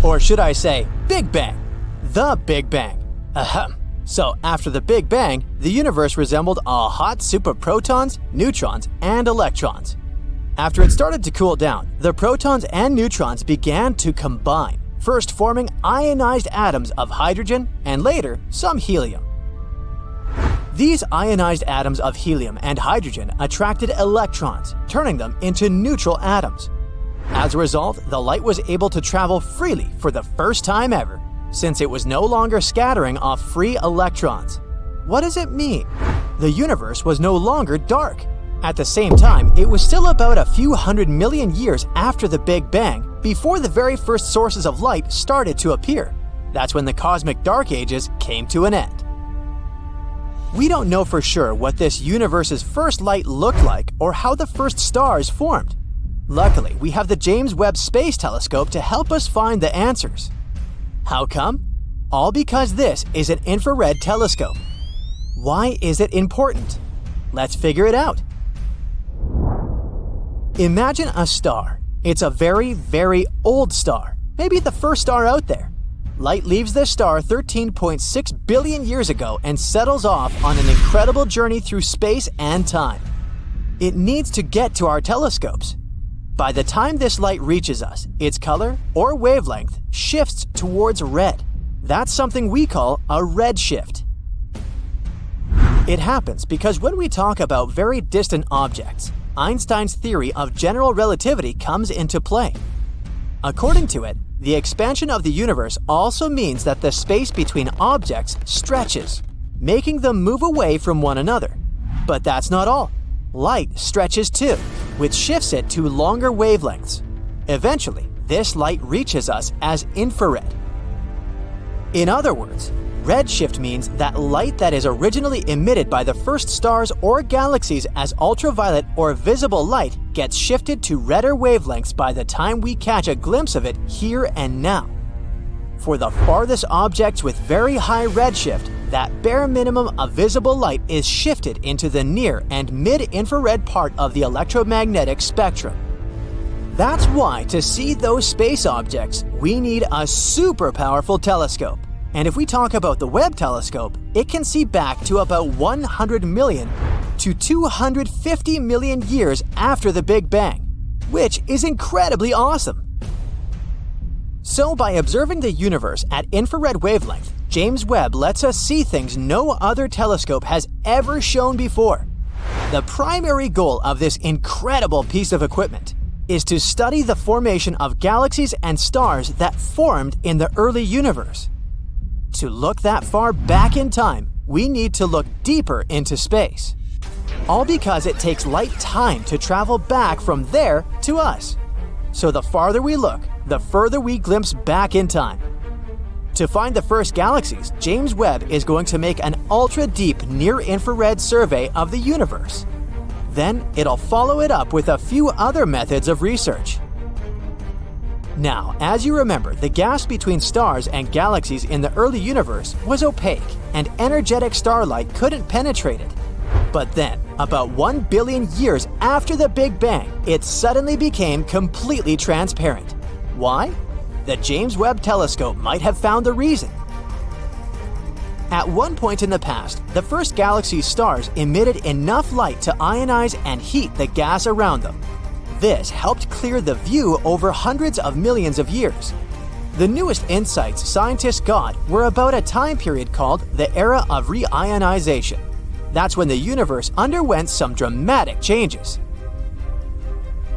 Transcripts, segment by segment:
Or should I say, Big Bang? The Big Bang. Ahem. So after the Big Bang, the universe resembled a hot soup of protons, neutrons, and electrons. After it started to cool down, the protons and neutrons began to combine, first forming ionized atoms of hydrogen and later some helium. These ionized atoms of helium and hydrogen attracted electrons, turning them into neutral atoms. As a result, the light was able to travel freely for the first time ever, since it was no longer scattering off free electrons. What does it mean? The universe was no longer dark. At the same time, it was still about a few 100 million years after the Big Bang before the very first sources of light started to appear. That's when the cosmic dark ages came to an end. We don't know for sure what this universe's first light looked like or how the first stars formed. Luckily, we have the James Webb Space Telescope to help us find the answers. How come? All because this is an infrared telescope. Why is it important? Let's figure it out. Imagine a star. It's a very, very old star, maybe the first star out there. Light leaves this star 13.6 billion years ago and settles off on an incredible journey through space and time. It needs to get to our telescopes. By the time this light reaches us, its color or wavelength shifts towards red. That's something we call a redshift. It happens because when we talk about very distant objects, Einstein's theory of general relativity comes into play. According to it, the expansion of the universe also means that the space between objects stretches, making them move away from one another. But that's not all. Light stretches too, which shifts it to longer wavelengths. Eventually, this light reaches us as infrared. In other words, redshift means that light that is originally emitted by the first stars or galaxies as ultraviolet or visible light gets shifted to redder wavelengths by the time we catch a glimpse of it here and now. For the farthest objects with very high redshift, that bare minimum of visible light is shifted into the near and mid-infrared part of the electromagnetic spectrum. That's why to see those space objects, we need a super powerful telescope. And if we talk about the Webb telescope, it can see back to about 100 million to 250 million years after the Big Bang, which is incredibly awesome. So by observing the universe at infrared wavelength, James Webb lets us see things no other telescope has ever shown before. The primary goal of this incredible piece of equipment is to study the formation of galaxies and stars that formed in the early universe. To look that far back in time, we need to look deeper into space. All because it takes light time to travel back from there to us. So the farther we look, the further we glimpse back in time. To find the first galaxies, James Webb is going to make an ultra-deep near-infrared survey of the universe. Then it'll follow it up with a few other methods of research. Now, as you remember, the gas between stars and galaxies in the early universe was opaque, and energetic starlight couldn't penetrate it. But then, about 1 billion years after the Big Bang, it suddenly became completely transparent. Why? The James Webb Telescope might have found the reason. At one point in the past, the first galaxy's stars emitted enough light to ionize and heat the gas around them. This helped clear the view over hundreds of millions of years. The newest insights scientists got were about a time period called the era of reionization. That's when the universe underwent some dramatic changes.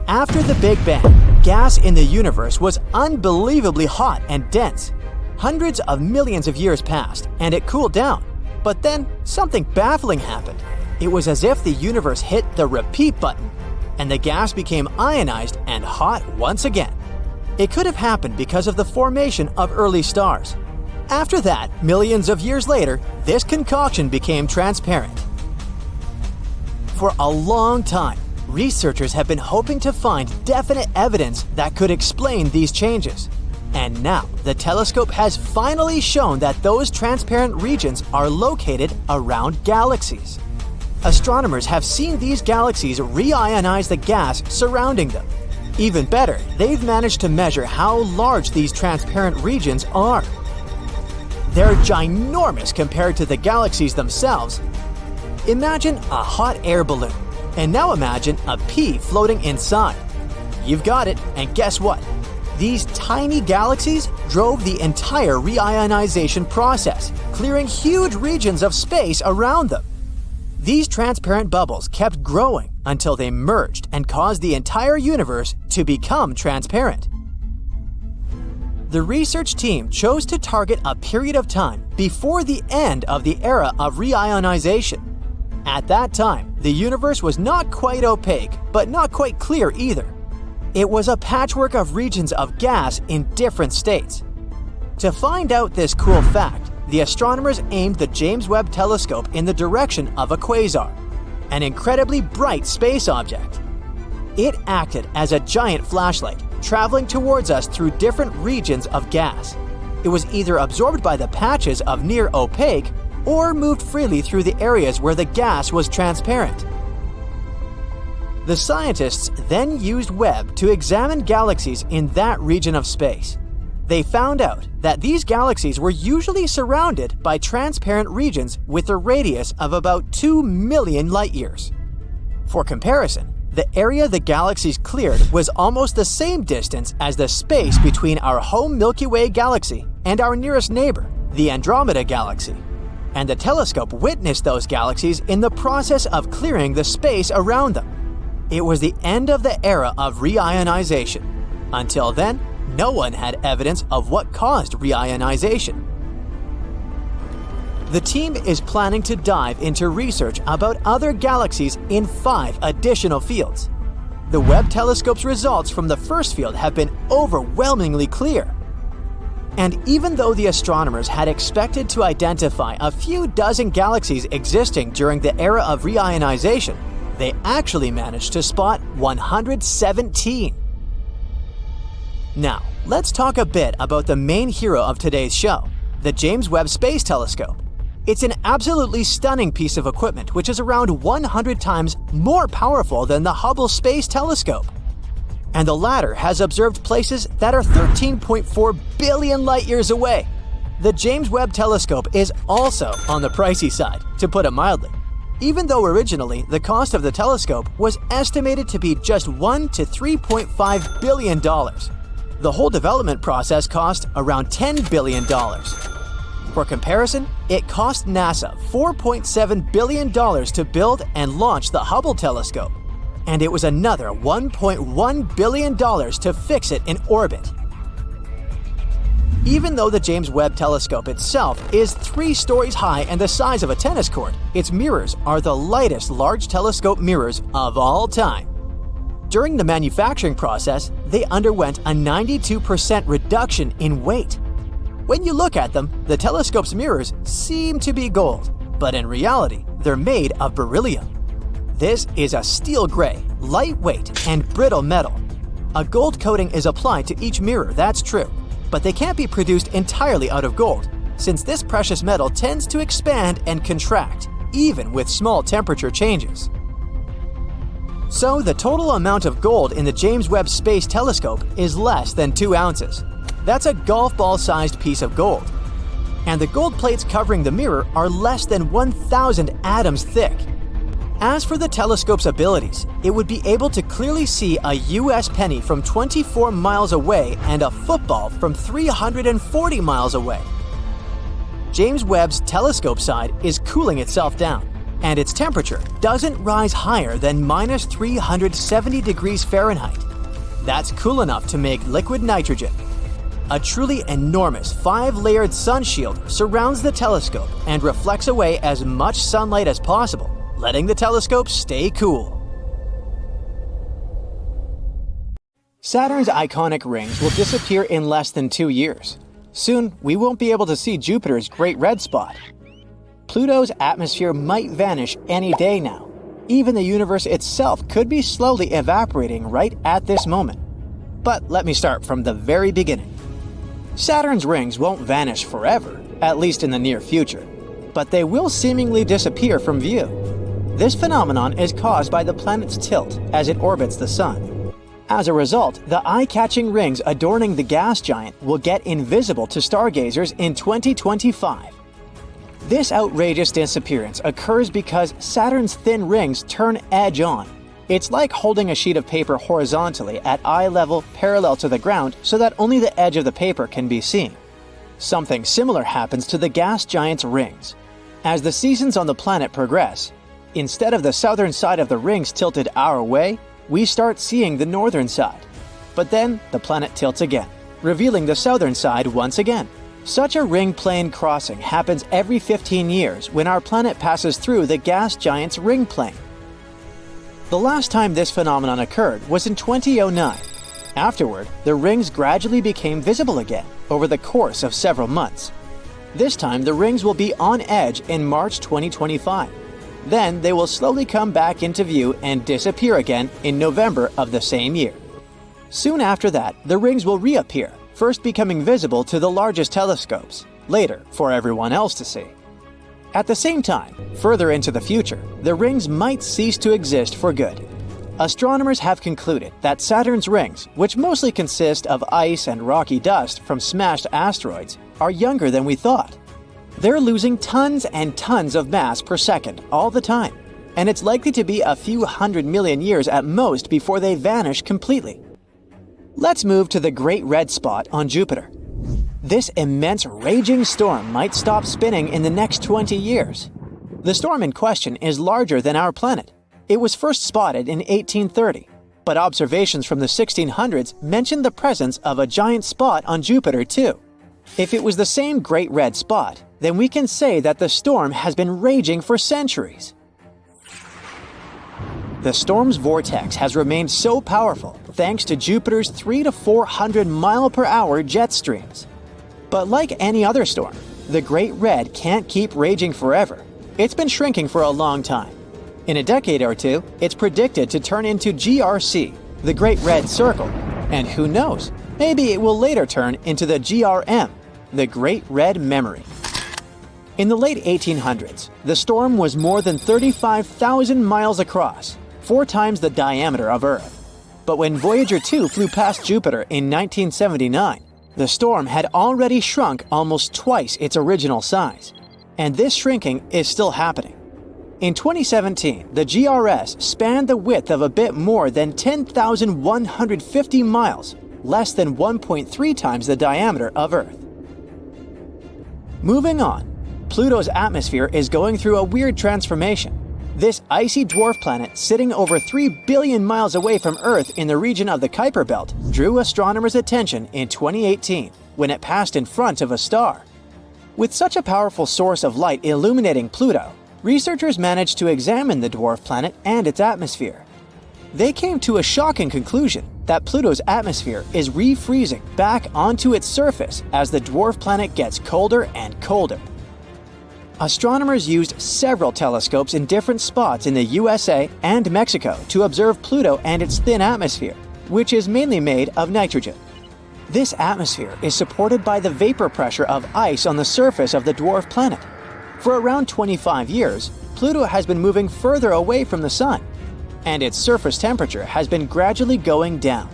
After the Big Bang, gas in the universe was unbelievably hot and dense. Hundreds of millions of years passed, and it cooled down. But then, something baffling happened. It was as if the universe hit the repeat button, and the gas became ionized and hot once again. It could have happened because of the formation of early stars. After that, millions of years later, this concoction became transparent. For a long time, researchers have been hoping to find definite evidence that could explain these changes. And now, the telescope has finally shown that those transparent regions are located around galaxies. Astronomers have seen these galaxies reionize the gas surrounding them. Even better, they've managed to measure how large these transparent regions are. They're ginormous compared to the galaxies themselves. Imagine a hot air balloon, and now imagine a pea floating inside. You've got it, and guess what? These tiny galaxies drove the entire reionization process, clearing huge regions of space around them. These transparent bubbles kept growing until they merged and caused the entire universe to become transparent. The research team chose to target a period of time before the end of the era of reionization. At that time, the universe was not quite opaque, but not quite clear either. It was a patchwork of regions of gas in different states. To find out this cool fact, the astronomers aimed the James Webb Telescope in the direction of a quasar, an incredibly bright space object. It acted as a giant flashlight, traveling towards us through different regions of gas. It was either absorbed by the patches of near opaque or moved freely through the areas where the gas was transparent. The scientists then used Webb to examine galaxies in that region of space. They found out that these galaxies were usually surrounded by transparent regions with a radius of about 2 million light-years. For comparison, the area the galaxies cleared was almost the same distance as the space between our home Milky Way galaxy and our nearest neighbor, the Andromeda galaxy. And the telescope witnessed those galaxies in the process of clearing the space around them. It was the end of the era of reionization. Until then, no one had evidence of what caused reionization. The team is planning to dive into research about other galaxies in 5 additional fields. The Webb telescope's results from the first field have been overwhelmingly clear. And even though the astronomers had expected to identify a few dozen galaxies existing during the era of reionization, they actually managed to spot 117. Now, let's talk a bit about the main hero of today's show, the James Webb Space Telescope. It's an absolutely stunning piece of equipment which is around 100 times more powerful than the Hubble Space Telescope. And the latter has observed places that are 13.4 billion light-years away. The James Webb Telescope is also on the pricey side, to put it mildly. Even though originally the cost of the telescope was estimated to be just $1 to $3.5 billion. The whole development process cost around $10 billion. For comparison, it cost NASA $4.7 billion to build and launch the Hubble telescope, and it was another $1.1 billion to fix it in orbit. Even though the James Webb Telescope itself is 3 stories high and the size of a tennis court, its mirrors are the lightest large telescope mirrors of all time. During the manufacturing process, they underwent a 92% reduction in weight. When you look at them, the telescope's mirrors seem to be gold, but in reality, they're made of beryllium. This is a steel gray, lightweight, and brittle metal. A gold coating is applied to each mirror, that's true, but they can't be produced entirely out of gold, since this precious metal tends to expand and contract, even with small temperature changes. So the total amount of gold in the James Webb Space Telescope is less than 2 ounces. That's a golf ball-sized piece of gold. And the gold plates covering the mirror are less than 1,000 atoms thick. As for the telescope's abilities, it would be able to clearly see a US penny from 24 miles away and a football from 340 miles away. James Webb's telescope side is cooling itself down, and its temperature doesn't rise higher than minus 370 degrees Fahrenheit. That's cool enough to make liquid nitrogen. A truly enormous 5-layered sun shield surrounds the telescope and reflects away as much sunlight as possible, letting the telescope stay cool. Saturn's iconic rings will disappear in less than 2 years. Soon, we won't be able to see Jupiter's Great Red Spot. Pluto's atmosphere might vanish any day now. Even the universe itself could be slowly evaporating right at this moment. But let me start from the very beginning. Saturn's rings won't vanish forever, at least in the near future, but they will seemingly disappear from view. This phenomenon is caused by the planet's tilt as it orbits the Sun. As a result, the eye-catching rings adorning the gas giant will get invisible to stargazers in 2025. This outrageous disappearance occurs because Saturn's thin rings turn edge-on. It's like holding a sheet of paper horizontally at eye level parallel to the ground so that only the edge of the paper can be seen. Something similar happens to the gas giant's rings. As the seasons on the planet progress, instead of the southern side of the rings tilted our way, we start seeing the northern side. But then the planet tilts again, revealing the southern side once again. Such a ring plane crossing happens every 15 years when our planet passes through the gas giant's ring plane. The last time this phenomenon occurred was in 2009. Afterward, the rings gradually became visible again over the course of several months. This time, the rings will be on edge in March 2025. Then they will slowly come back into view and disappear again in November of the same year. Soon after that, the rings will reappear, first becoming visible to the largest telescopes, later for everyone else to see. At the same time, further into the future, the rings might cease to exist for good. Astronomers have concluded that Saturn's rings, which mostly consist of ice and rocky dust from smashed asteroids, are younger than we thought. They're losing tons and tons of mass per second all the time, and it's likely to be a few 100 million years at most before they vanish completely. Let's move to the Great Red Spot on Jupiter. This immense raging storm might stop spinning in the next 20 years. The storm in question is larger than our planet. It was first spotted in 1830, but observations from the 1600s mentioned the presence of a giant spot on Jupiter too. If it was the same Great Red Spot, then we can say that the storm has been raging for centuries. The storm's vortex has remained so powerful thanks to Jupiter's 300 to 400 mile-per-hour jet streams. But like any other storm, the Great Red can't keep raging forever. It's been shrinking for a long time. In a decade or two, it's predicted to turn into GRC, the Great Red Circle, and who knows, maybe it will later turn into the GRM, the Great Red Memory. In the late 1800s, the storm was more than 35,000 miles across, 4 times the diameter of Earth. But when Voyager 2 flew past Jupiter in 1979, the storm had already shrunk almost twice its original size. And this shrinking is still happening. In 2017, the GRS spanned the width of a bit more than 10,150 miles, less than 1.3 times the diameter of Earth. Moving on, Pluto's atmosphere is going through a weird transformation. This icy dwarf planet sitting over 3 billion miles away from Earth in the region of the Kuiper Belt drew astronomers' attention in 2018 when it passed in front of a star. With such a powerful source of light illuminating Pluto, researchers managed to examine the dwarf planet and its atmosphere. They came to a shocking conclusion that Pluto's atmosphere is refreezing back onto its surface as the dwarf planet gets colder and colder. Astronomers used several telescopes in different spots in the USA and Mexico to observe Pluto and its thin atmosphere, which is mainly made of nitrogen. This atmosphere is supported by the vapor pressure of ice on the surface of the dwarf planet. For around 25 years, Pluto has been moving further away from the Sun, and its surface temperature has been gradually going down.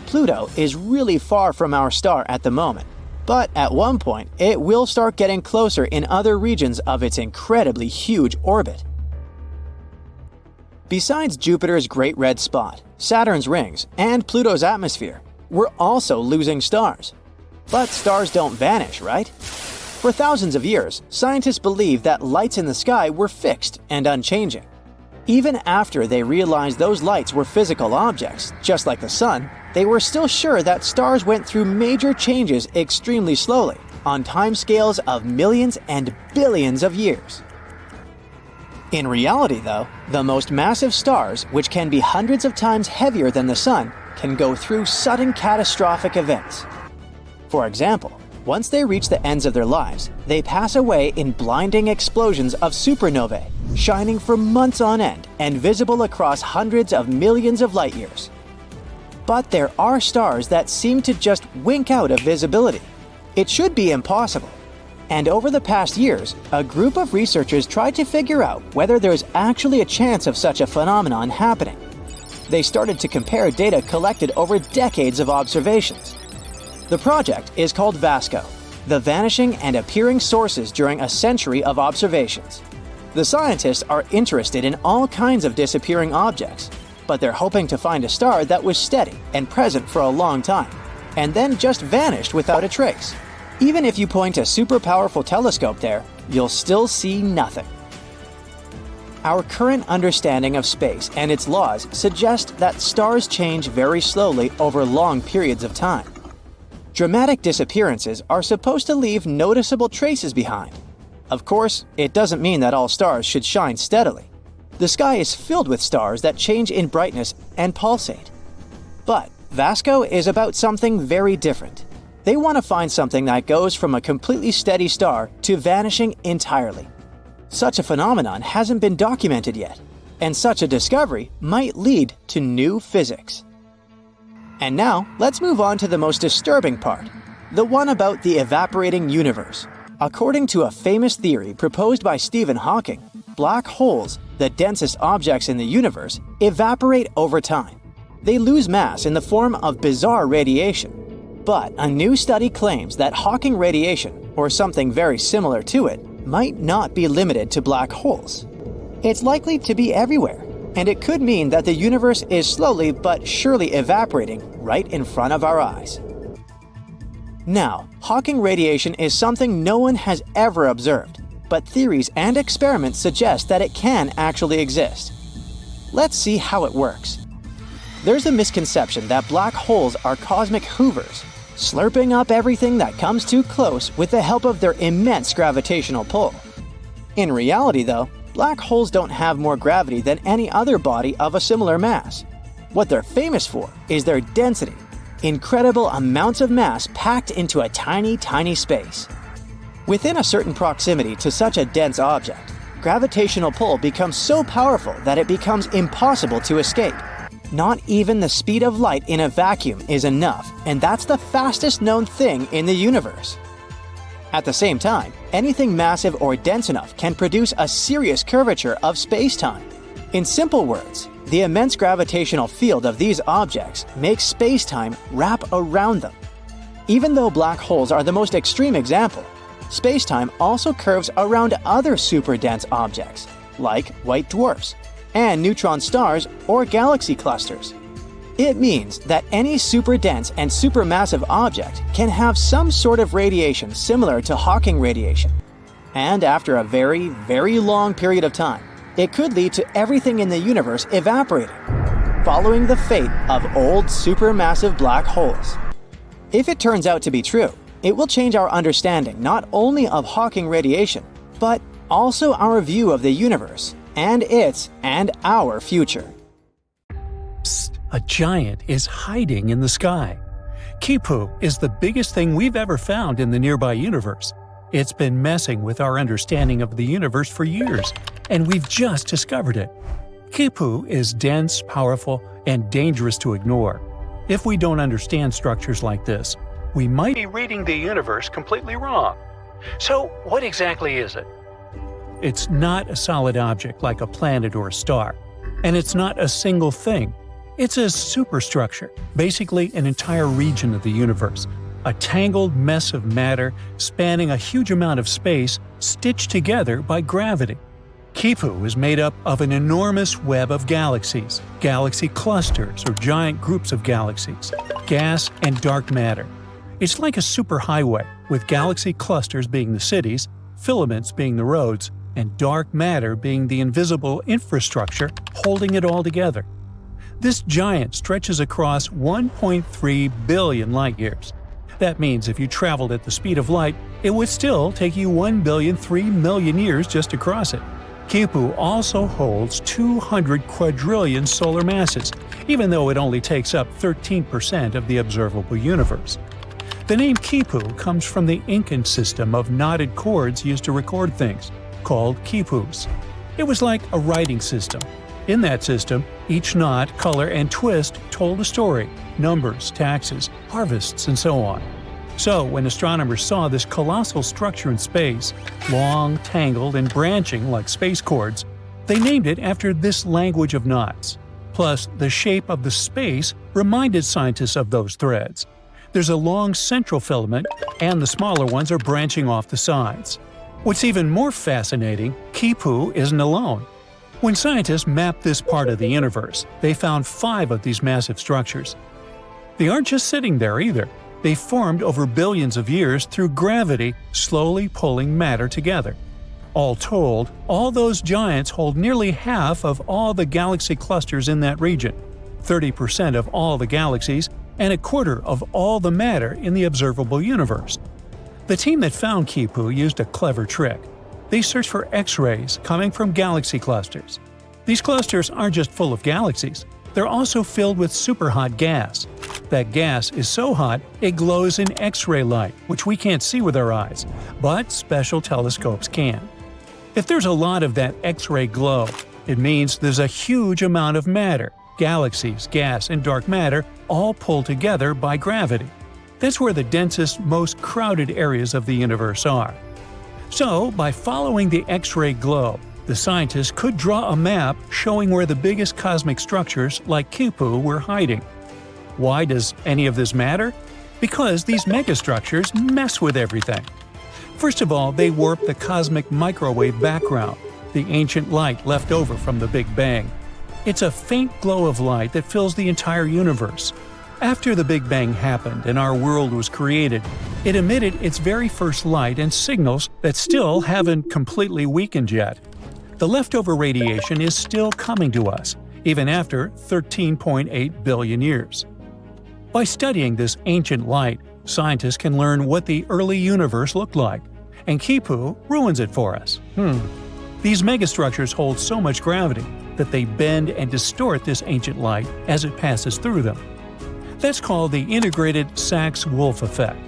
Pluto is really far from our star at the moment, but at one point it will start getting closer in other regions of its incredibly huge orbit. Besides Jupiter's Great Red Spot, Saturn's rings, and Pluto's atmosphere, we're also losing stars. But stars don't vanish, right? For thousands of years, scientists believed that lights in the sky were fixed and unchanging. Even after they realized those lights were physical objects, just like the sun, they were still sure that stars went through major changes extremely slowly, on timescales of millions and billions of years. In reality, though, the most massive stars, which can be hundreds of times heavier than the sun, can go through sudden catastrophic events. For example, once they reach the ends of their lives, they pass away in blinding explosions of supernovae, shining for months on end and visible across hundreds of millions of light years. But there are stars that seem to just wink out of visibility. It should be impossible. And over the past years, a group of researchers tried to figure out whether there's actually a chance of such a phenomenon happening. They started to compare data collected over decades of observations. The project is called VASCO, the Vanishing and Appearing Sources During a Century of Observations. The scientists are interested in all kinds of disappearing objects, but they're hoping to find a star that was steady and present for a long time, and then just vanished without a trace. Even if you point a super powerful telescope there, you'll still see nothing. Our current understanding of space and its laws suggest that stars change very slowly over long periods of time. Dramatic disappearances are supposed to leave noticeable traces behind. Of course, it doesn't mean that all stars should shine steadily. The sky is filled with stars that change in brightness and pulsate. But VASCO is about something very different. They want to find something that goes from a completely steady star to vanishing entirely. Such a phenomenon hasn't been documented yet, and such a discovery might lead to new physics. And now, let's move on to the most disturbing part, the one about the evaporating universe. According to a famous theory proposed by Stephen Hawking, black holes, the densest objects in the universe, evaporate over time. They lose mass in the form of bizarre radiation. But a new study claims that Hawking radiation, or something very similar to it, might not be limited to black holes. It's likely to be everywhere, and it could mean that the universe is slowly but surely evaporating right in front of our eyes. Now, Hawking radiation is something no one has ever observed, but theories and experiments suggest that it can actually exist. Let's see how it works. There's a misconception that black holes are cosmic hoovers, slurping up everything that comes too close with the help of their immense gravitational pull. In reality, though, black holes don't have more gravity than any other body of a similar mass. What they're famous for is their density, incredible amounts of mass packed into a tiny, tiny space. Within a certain proximity to such a dense object, gravitational pull becomes so powerful that it becomes impossible to escape. Not even the speed of light in a vacuum is enough, and that's the fastest known thing in the universe. At the same time, anything massive or dense enough can produce a serious curvature of space-time. In simple words, the immense gravitational field of these objects makes space-time wrap around them. Even though black holes are the most extreme example, space-time also curves around other super-dense objects, like white dwarfs, and neutron stars or galaxy clusters. It means that any super-dense and supermassive object can have some sort of radiation similar to Hawking radiation. And after a very, very long period of time, it could lead to everything in the universe evaporating, following the fate of old supermassive black holes. If it turns out to be true, it will change our understanding not only of Hawking radiation, but also our view of the universe and its and our future. Psst, a giant is hiding in the sky. Kipu is the biggest thing we've ever found in the nearby universe. It's been messing with our understanding of the universe for years, and we've just discovered it. Kipu is dense, powerful, and dangerous to ignore. If we don't understand structures like this, we might be reading the universe completely wrong. So, what exactly is it? It's not a solid object like a planet or a star, and it's not a single thing. It's a superstructure, basically an entire region of the universe, a tangled mess of matter spanning a huge amount of space stitched together by gravity. Kipu is made up of an enormous web of galaxies, galaxy clusters or giant groups of galaxies, gas and dark matter. It's like a superhighway, with galaxy clusters being the cities, filaments being the roads, and dark matter being the invisible infrastructure holding it all together. This giant stretches across 1.3 billion light-years. That means if you traveled at the speed of light, it would still take you 1,003,000,000 years just to cross it. Kipu also holds 200 quadrillion solar masses, even though it only takes up 13% of the observable universe. The name Kipu comes from the Incan system of knotted cords used to record things, called quipus. It was like a writing system. In that system, each knot, color, and twist told a story, numbers, taxes, harvests, and so on. So, when astronomers saw this colossal structure in space, long, tangled, and branching like space cords, they named it after this language of knots. Plus, the shape of the space reminded scientists of those threads. There's a long central filament, and the smaller ones are branching off the sides. What's even more fascinating, Quipu isn't alone. When scientists mapped this part of the universe, they found 5 of these massive structures. They aren't just sitting there either. They formed over billions of years through gravity slowly pulling matter together. All told, all those giants hold nearly half of all the galaxy clusters in that region, 30% of all the galaxies, and a quarter of all the matter in the observable universe. The team that found Quipu used a clever trick. They searched for X-rays coming from galaxy clusters. These clusters aren't just full of galaxies, they're also filled with superhot gas. That gas is so hot it glows in X-ray light, which we can't see with our eyes, but special telescopes can. If there's a lot of that X-ray glow, it means there's a huge amount of matter, galaxies, gas, and dark matter all pulled together by gravity. That's where the densest, most crowded areas of the universe are. So, by following the X-ray glow, the scientists could draw a map showing where the biggest cosmic structures like Quipu were hiding. Why does any of this matter? Because these megastructures mess with everything. First of all, they warp the cosmic microwave background, the ancient light left over from the Big Bang. It's a faint glow of light that fills the entire universe. After the Big Bang happened and our world was created, it emitted its very first light and signals that still haven't completely weakened yet. The leftover radiation is still coming to us, even after 13.8 billion years. By studying this ancient light, scientists can learn what the early universe looked like, and Quipu ruins it for us. These megastructures hold so much gravity that they bend and distort this ancient light as it passes through them. That's called the integrated Sachs-Wolf effect.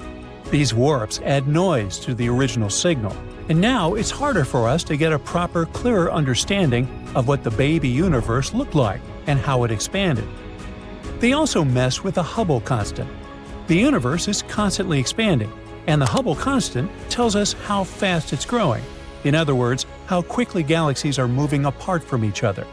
These warps add noise to the original signal, and now it's harder for us to get a proper, clearer understanding of what the baby universe looked like and how it expanded. They also mess with the Hubble constant. The universe is constantly expanding, and the Hubble constant tells us how fast it's growing. In other words, how quickly galaxies are moving apart from each other.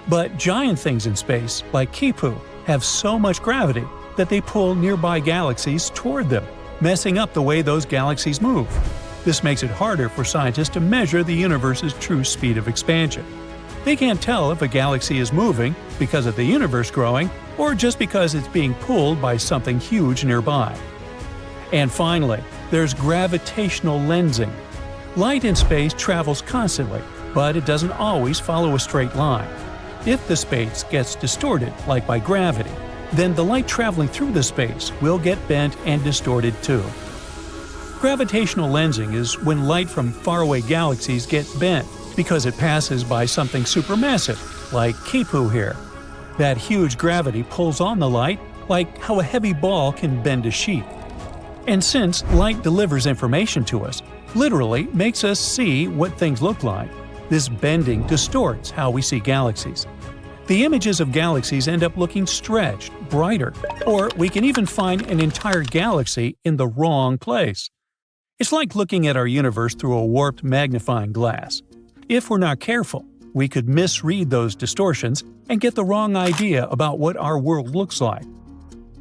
But giant things in space, like Quipu, have so much gravity that they pull nearby galaxies toward them, messing up the way those galaxies move. This makes it harder for scientists to measure the universe's true speed of expansion. They can't tell if a galaxy is moving because of the universe growing or just because it's being pulled by something huge nearby. And finally, there's gravitational lensing. Light in space travels constantly, but it doesn't always follow a straight line. If the space gets distorted, like by gravity, then the light traveling through the space will get bent and distorted too. Gravitational lensing is when light from faraway galaxies gets bent because it passes by something supermassive, like Quipu here. That huge gravity pulls on the light, like how a heavy ball can bend a sheet. And since light delivers information to us, literally makes us see what things look like, this bending distorts how we see galaxies. The images of galaxies end up looking stretched, brighter, or we can even find an entire galaxy in the wrong place. It's like looking at our universe through a warped magnifying glass. If we're not careful, we could misread those distortions and get the wrong idea about what our world looks like.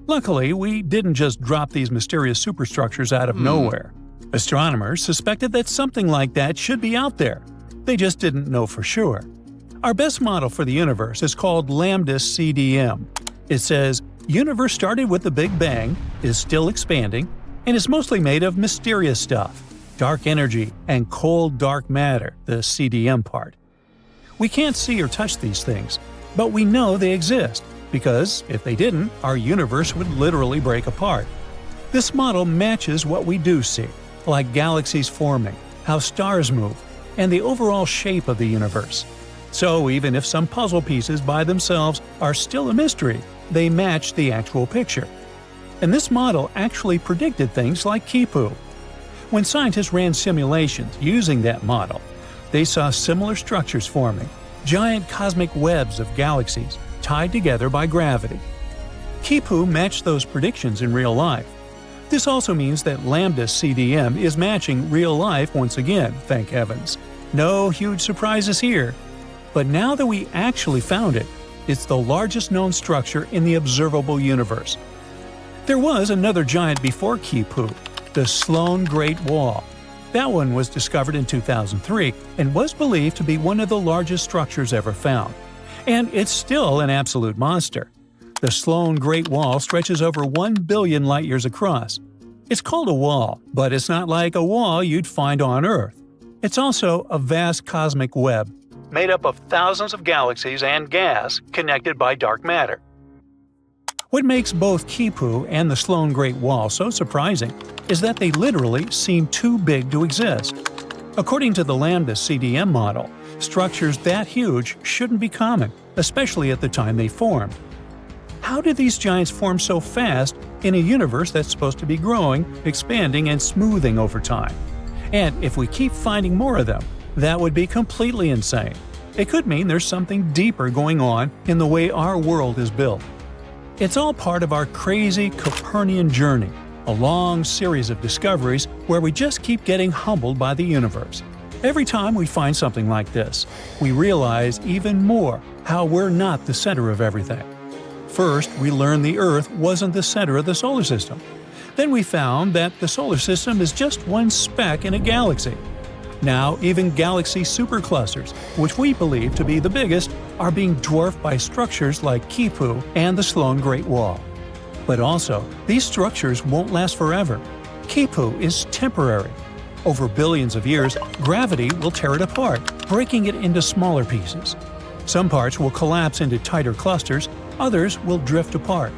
Luckily, we didn't just drop these mysterious superstructures out of nowhere. Astronomers suspected that something like that should be out there. They just didn't know for sure. Our best model for the universe is called Lambda CDM. It says, universe started with the Big Bang, is still expanding, and is mostly made of mysterious stuff, dark energy, and cold dark matter, the CDM part. We can't see or touch these things, but we know they exist, because if they didn't, our universe would literally break apart. This model matches what we do see, like galaxies forming, how stars move, and the overall shape of the universe. So even if some puzzle pieces by themselves are still a mystery, they match the actual picture. And this model actually predicted things like Quipu. When scientists ran simulations using that model, they saw similar structures forming, giant cosmic webs of galaxies tied together by gravity. Quipu matched those predictions in real life. This also means that Lambda CDM is matching real life once again, thank heavens. No huge surprises here. But now that we actually found it, It's the largest known structure in the observable universe. There was another giant before Qipu, the Sloan Great Wall. That one was discovered in 2003 and was believed to be one of the largest structures ever found. And it's still an absolute monster. The Sloan Great Wall stretches over 1 billion light-years across. It's called a wall, but it's not like a wall you'd find on Earth. It's also a vast cosmic web, made up of thousands of galaxies and gas connected by dark matter. What makes both Qipu and the Sloan Great Wall so surprising is that they literally seem too big to exist. According to the Lambda CDM model, structures that huge shouldn't be common, especially at the time they formed. How did these giants form so fast in a universe that's supposed to be growing, expanding, and smoothing over time? And if we keep finding more of them, that would be completely insane. It could mean there's something deeper going on in the way our world is built. It's all part of our crazy Copernican journey, a long series of discoveries where we just keep getting humbled by the universe. Every time we find something like this, we realize even more how we're not the center of everything. First, we learned the Earth wasn't the center of the solar system. Then we found that the solar system is just one speck in a galaxy. Now, even galaxy superclusters, which we believe to be the biggest, are being dwarfed by structures like Qipu and the Sloan Great Wall. But also, these structures won't last forever. Qipu is temporary. Over billions of years, gravity will tear it apart, breaking it into smaller pieces. Some parts will collapse into tighter clusters, others will drift apart.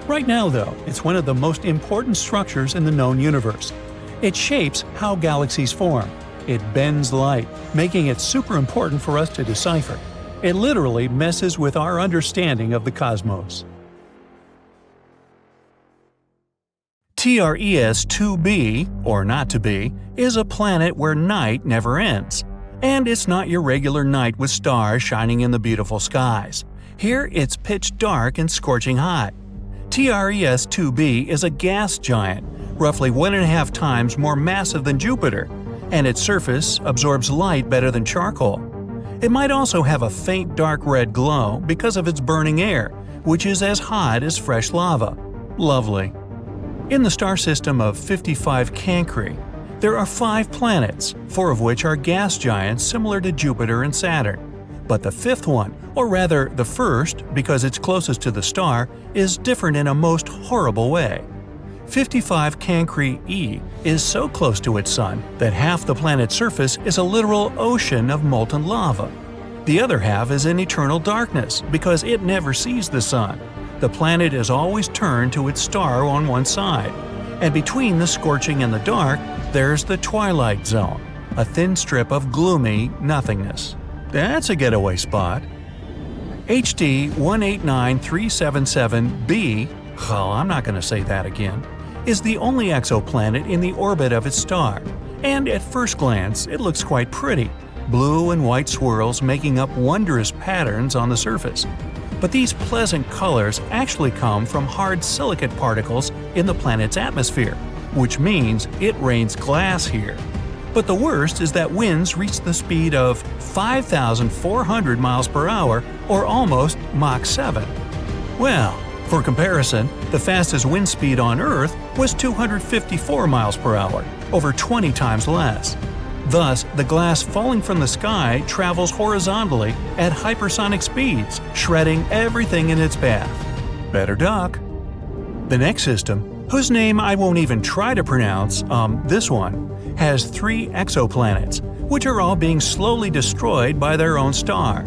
Right now, though, it's one of the most important structures in the known universe. It shapes how galaxies form. It bends light, making it super important for us to decipher. It literally messes with our understanding of the cosmos. TRES-2b, or not to be, is a planet where night never ends. And it's not your regular night with stars shining in the beautiful skies. Here it's pitch dark and scorching hot. TRES-2b is a gas giant, roughly 1.5 times more massive than Jupiter, and its surface absorbs light better than charcoal. It might also have a faint dark red glow because of its burning air, which is as hot as fresh lava. Lovely. In the star system of 55 Cancri, there are 5 planets, 4 of which are gas giants similar to Jupiter and Saturn. But the 5th one, or rather the first because it's closest to the star, is different in a most horrible way. 55 Cancri e is so close to its sun that half the planet's surface is a literal ocean of molten lava. The other half is in eternal darkness because it never sees the sun. The planet is always turned to its star on one side. And between the scorching and the dark, there's the twilight zone, a thin strip of gloomy nothingness. That's a getaway spot. HD 189377b, oh, I'm not going to say that again, is the only exoplanet in the orbit of its star. And at first glance, it looks quite pretty, blue and white swirls making up wondrous patterns on the surface. But these pleasant colors actually come from hard silicate particles in the planet's atmosphere, which means it rains glass here. But the worst is that winds reach the speed of 5,400 miles per hour, or almost Mach 7. Well, for comparison, the fastest wind speed on Earth was 254 miles per hour, over 20 times less. Thus, the glass falling from the sky travels horizontally at hypersonic speeds, shredding everything in its path. Better duck. The next system, whose name I won't even try to pronounce, this one, has 3 exoplanets, which are all being slowly destroyed by their own star.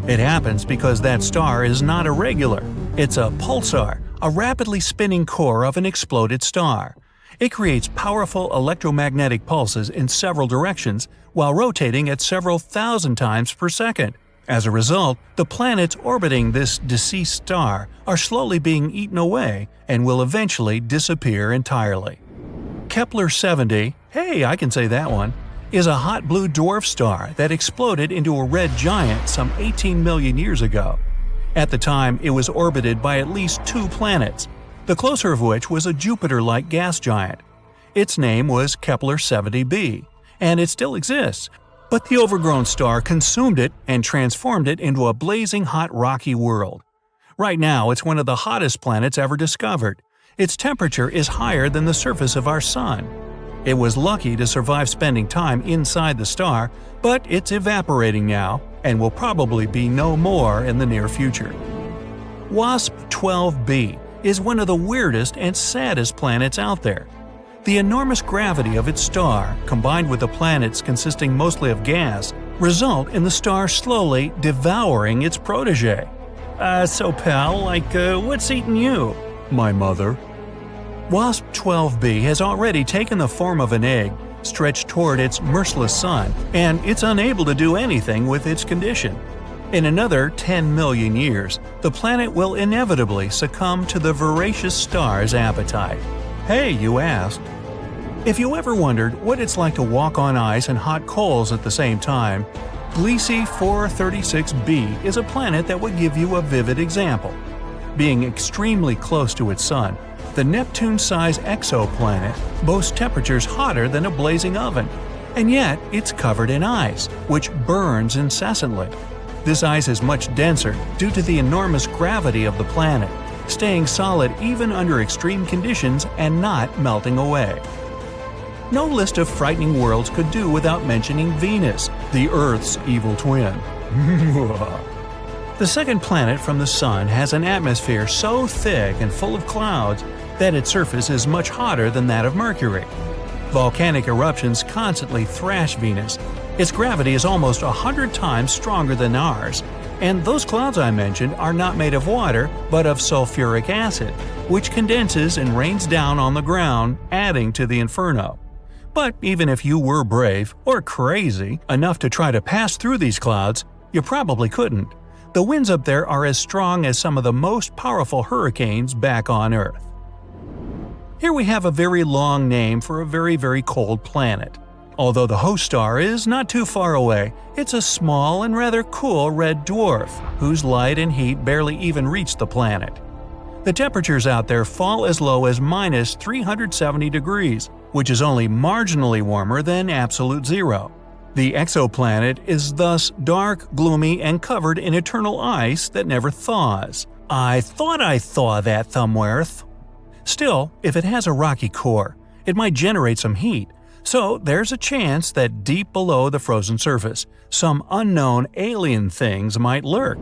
It happens because that star is not a regular. It's a pulsar, a rapidly spinning core of an exploded star. It creates powerful electromagnetic pulses in several directions while rotating at several thousand times per second. As a result, the planets orbiting this deceased star are slowly being eaten away and will eventually disappear entirely. Kepler-70, hey, I can say that one, is a hot blue dwarf star that exploded into a red giant some 18 million years ago. At the time, it was orbited by at least 2 planets, the closer of which was a Jupiter-like gas giant. Its name was Kepler-70b, and it still exists, But the overgrown star consumed it and transformed it into a blazing hot rocky world. Right now, it's one of the hottest planets ever discovered. Its temperature is higher than the surface of our Sun. It was lucky to survive spending time inside the star, but it's evaporating now and will probably be no more in the near future. WASP 12b is one of the weirdest and saddest planets out there. The enormous gravity of its star, combined with the planets consisting mostly of gas, result in the star slowly devouring its protege. So pal, what's eating you? My mother. WASP 12b has already taken the form of an egg, stretched toward its merciless sun, and it's unable to do anything with its condition. In another 10 million years, the planet will inevitably succumb to the voracious star's appetite. Hey, you asked. If you ever wondered what it's like to walk on ice and hot coals at the same time, Gliese 436b is a planet that would give you a vivid example. Being extremely close to its sun, the Neptune-sized exoplanet boasts temperatures hotter than a blazing oven, and yet it's covered in ice, which burns incessantly. This ice is much denser due to the enormous gravity of the planet, staying solid even under extreme conditions and not melting away. No list of frightening worlds could do without mentioning Venus, the Earth's evil twin. The second planet from the Sun has an atmosphere so thick and full of clouds that its surface is much hotter than that of Mercury. Volcanic eruptions constantly thrash Venus. Its gravity is almost 100 times stronger than ours, and those clouds I mentioned are not made of water but of sulfuric acid, which condenses and rains down on the ground, adding to the inferno. But even if you were brave, or crazy, enough to try to pass through these clouds, you probably couldn't. The winds up there are as strong as some of the most powerful hurricanes back on Earth. Here we have a very long name for a very, very cold planet. Although the host star is not too far away, it's a small and rather cool red dwarf, whose light and heat barely even reach the planet. The temperatures out there fall as low as minus 370 degrees, which is only marginally warmer than absolute zero. The exoplanet is thus dark, gloomy, and covered in eternal ice that never thaws. I thought I thaw that thumbworth. Still, if it has a rocky core, it might generate some heat, so there's a chance that deep below the frozen surface, some unknown alien things might lurk.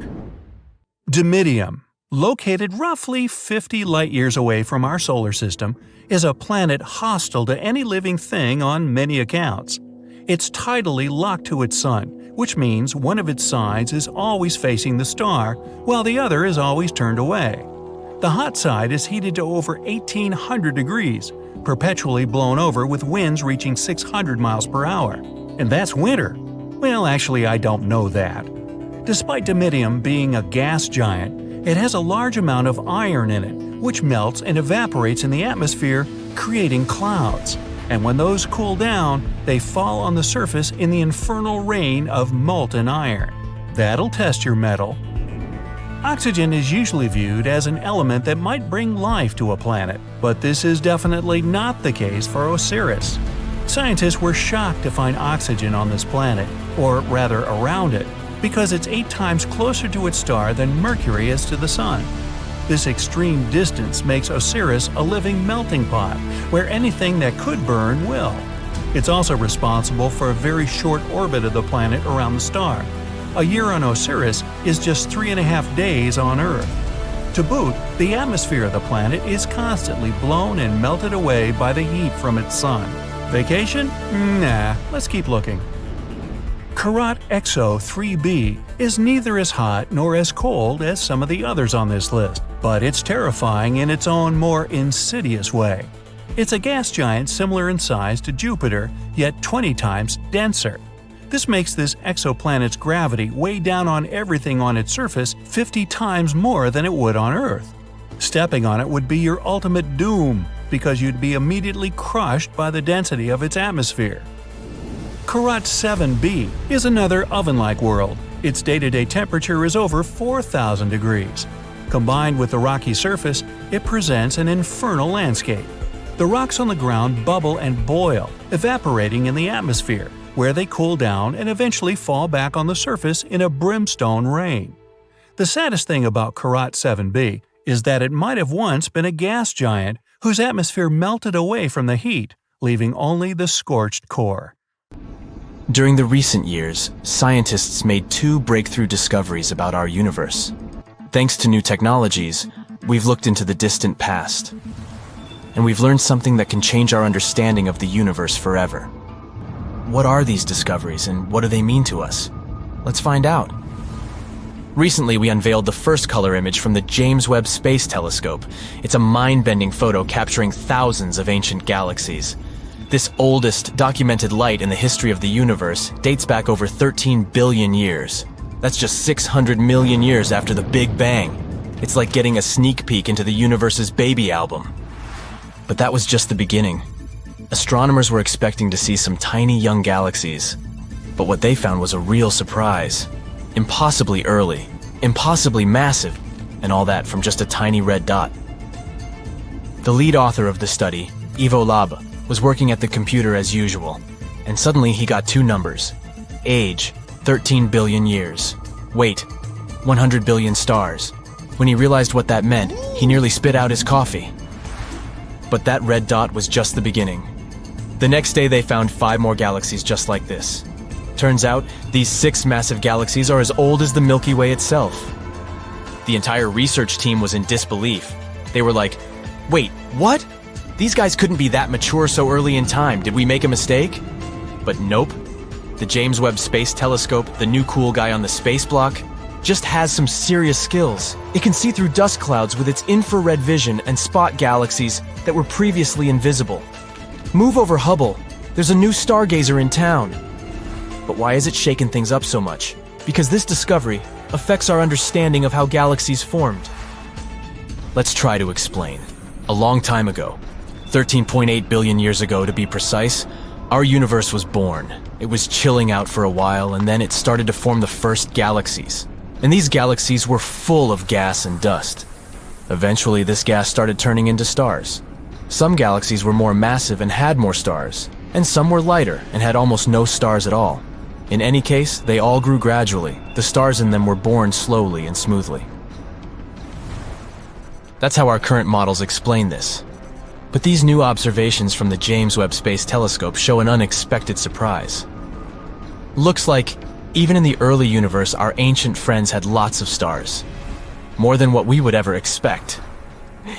Dimidium, located roughly 50 light-years away from our solar system, is a planet hostile to any living thing on many accounts. It's tidally locked to its sun, which means one of its sides is always facing the star, while the other is always turned away. The hot side is heated to over 1800 degrees, perpetually blown over with winds reaching 600 miles per hour. And that's winter. Well, actually, I don't know that. Despite Dimidium being a gas giant, it has a large amount of iron in it, which melts and evaporates in the atmosphere, creating clouds. And when those cool down, they fall on the surface in the infernal rain of molten iron. That'll test your mettle. Oxygen is usually viewed as an element that might bring life to a planet, but this is definitely not the case for Osiris. Scientists were shocked to find oxygen on this planet, or rather around it, because it's 8 times closer to its star than Mercury is to the Sun. This extreme distance makes Osiris a living melting pot, where anything that could burn will. It's also responsible for a very short orbit of the planet around the star. A year on Osiris is just 3.5 days on Earth. To boot, the atmosphere of the planet is constantly blown and melted away by the heat from its sun. Vacation? Nah, let's keep looking. Karat Exo 3b is neither as hot nor as cold as some of the others on this list, but it's terrifying in its own more insidious way. It's a gas giant similar in size to Jupiter, yet 20 times denser. This makes this exoplanet's gravity weigh down on everything on its surface 50 times more than it would on Earth. Stepping on it would be your ultimate doom, because you'd be immediately crushed by the density of its atmosphere. Karat 7b is another oven-like world. Its day-to-day temperature is over 4,000 degrees. Combined with the rocky surface, it presents an infernal landscape. The rocks on the ground bubble and boil, evaporating in the atmosphere, where they cool down and eventually fall back on the surface in a brimstone rain. The saddest thing about Karat 7b is that it might have once been a gas giant whose atmosphere melted away from the heat, leaving only the scorched core. During the recent years, scientists made 2 breakthrough discoveries about our universe. Thanks to new technologies, we've looked into the distant past. And we've learned something that can change our understanding of the universe forever. What are these discoveries and what do they mean to us? Let's find out. Recently, we unveiled the first color image from the James Webb Space Telescope. It's a mind-bending photo capturing thousands of ancient galaxies. This oldest documented light in the history of the universe dates back over 13 billion years. That's just 600 million years after the Big Bang. It's like getting a sneak peek into the universe's baby album. But that was just the beginning. Astronomers were expecting to see some tiny young galaxies. But what they found was a real surprise. Impossibly early, impossibly massive, and all that from just a tiny red dot. The lead author of the study, Ivo Labe, was working at the computer as usual, and suddenly he got 2 numbers. Age, 13 billion years. Weight, 100 billion stars. When he realized what that meant, he nearly spit out his coffee. But that red dot was just the beginning. The next day they found 5 more galaxies just like this. Turns out, these 6 massive galaxies are as old as the Milky Way itself. The entire research team was in disbelief. They were like, wait, what? These guys couldn't be that mature so early in time. Did we make a mistake? But nope. The James Webb Space Telescope, the new cool guy on the space block, just has some serious skills. It can see through dust clouds with its infrared vision and spot galaxies that were previously invisible. Move over Hubble. There's a new stargazer in town. But why is it shaking things up so much? Because this discovery affects our understanding of how galaxies formed. Let's try to explain. A long time ago, 13.8 billion years ago to be precise, our universe was born. It was chilling out for a while, and then it started to form the first galaxies. And these galaxies were full of gas and dust. Eventually, this gas started turning into stars. Some galaxies were more massive and had more stars, and some were lighter and had almost no stars at all. In any case, they all grew gradually. The stars in them were born slowly and smoothly. That's how our current models explain this. But these new observations from the James Webb Space Telescope show an unexpected surprise. Looks like, even in the early universe, our ancient friends had lots of stars. More than what we would ever expect.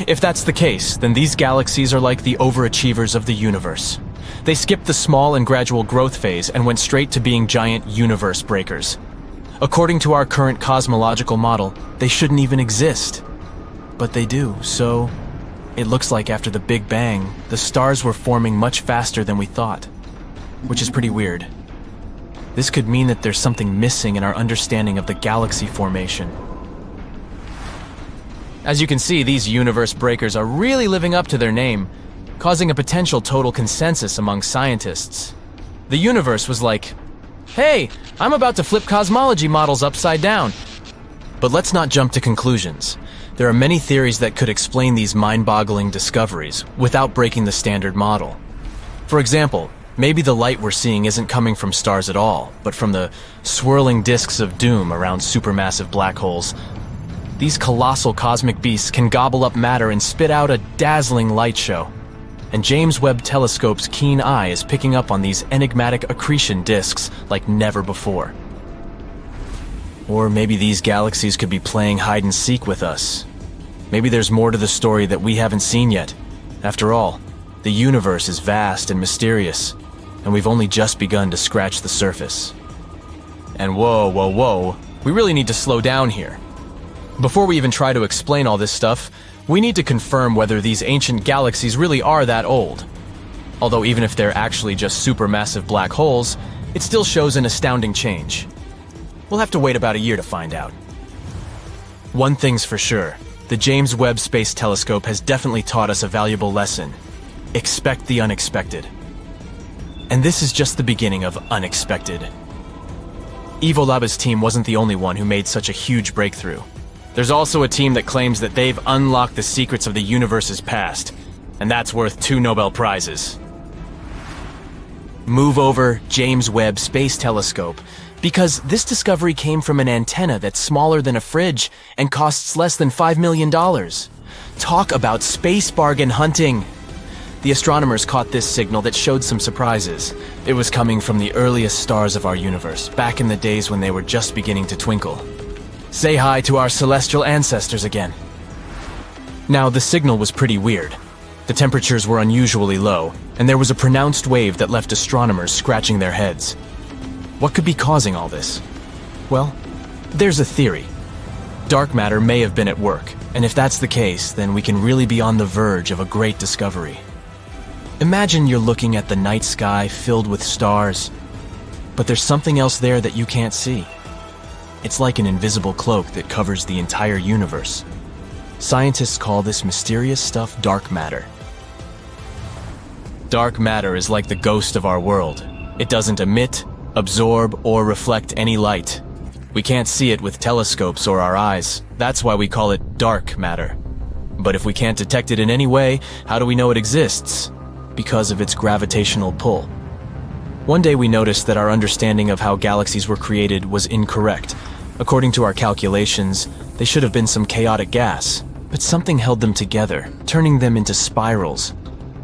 If that's the case, then these galaxies are like the overachievers of the universe. They skipped the small and gradual growth phase and went straight to being giant universe breakers. According to our current cosmological model, they shouldn't even exist. But they do, so it looks like after the Big Bang, the stars were forming much faster than we thought. Which is pretty weird. This could mean that there's something missing in our understanding of the galaxy formation. As you can see, these universe breakers are really living up to their name, causing a potential total consensus among scientists. The universe was like, hey, I'm about to flip cosmology models upside down. But let's not jump to conclusions. There are many theories that could explain these mind-boggling discoveries without breaking the standard model. For example, maybe the light we're seeing isn't coming from stars at all, but from the swirling disks of doom around supermassive black holes. These colossal cosmic beasts can gobble up matter and spit out a dazzling light show. And James Webb Telescope's keen eye is picking up on these enigmatic accretion disks like never before. Or maybe these galaxies could be playing hide and seek with us. Maybe there's more to the story that we haven't seen yet. After all, the universe is vast and mysterious, and we've only just begun to scratch the surface. And whoa, we really need to slow down here. Before we even try to explain all this stuff, we need to confirm whether these ancient galaxies really are that old. Although even if they're actually just supermassive black holes, it still shows an astounding change. We'll have to wait about a year to find out. One thing's for sure, the James Webb Space Telescope has definitely taught us a valuable lesson. Expect the unexpected. And this is just the beginning of unexpected. Ivo Labe's team wasn't the only one who made such a huge breakthrough. There's also a team that claims that they've unlocked the secrets of the universe's past, and that's worth 2 Nobel Prizes. Move over James Webb Space Telescope, because this discovery came from an antenna that's smaller than a fridge and costs less than $5 million. Talk about space bargain hunting! The astronomers caught this signal that showed some surprises. It was coming from the earliest stars of our universe, back in the days when they were just beginning to twinkle. Say hi to our celestial ancestors again. Now, the signal was pretty weird. The temperatures were unusually low, and there was a pronounced wave that left astronomers scratching their heads. What could be causing all this? Well, there's a theory. Dark matter may have been at work, and if that's the case, then we can really be on the verge of a great discovery. Imagine you're looking at the night sky filled with stars, but there's something else there that you can't see. It's like an invisible cloak that covers the entire universe. Scientists call this mysterious stuff dark matter. Dark matter is like the ghost of our world. It doesn't emit, absorb, or reflect any light. We can't see it with telescopes or our eyes. That's why we call it dark matter. But if we can't detect it in any way, how do we know it exists? Because of its gravitational pull. One day we noticed that our understanding of how galaxies were created was incorrect. According to our calculations, they should have been some chaotic gas, but something held them together, turning them into spirals,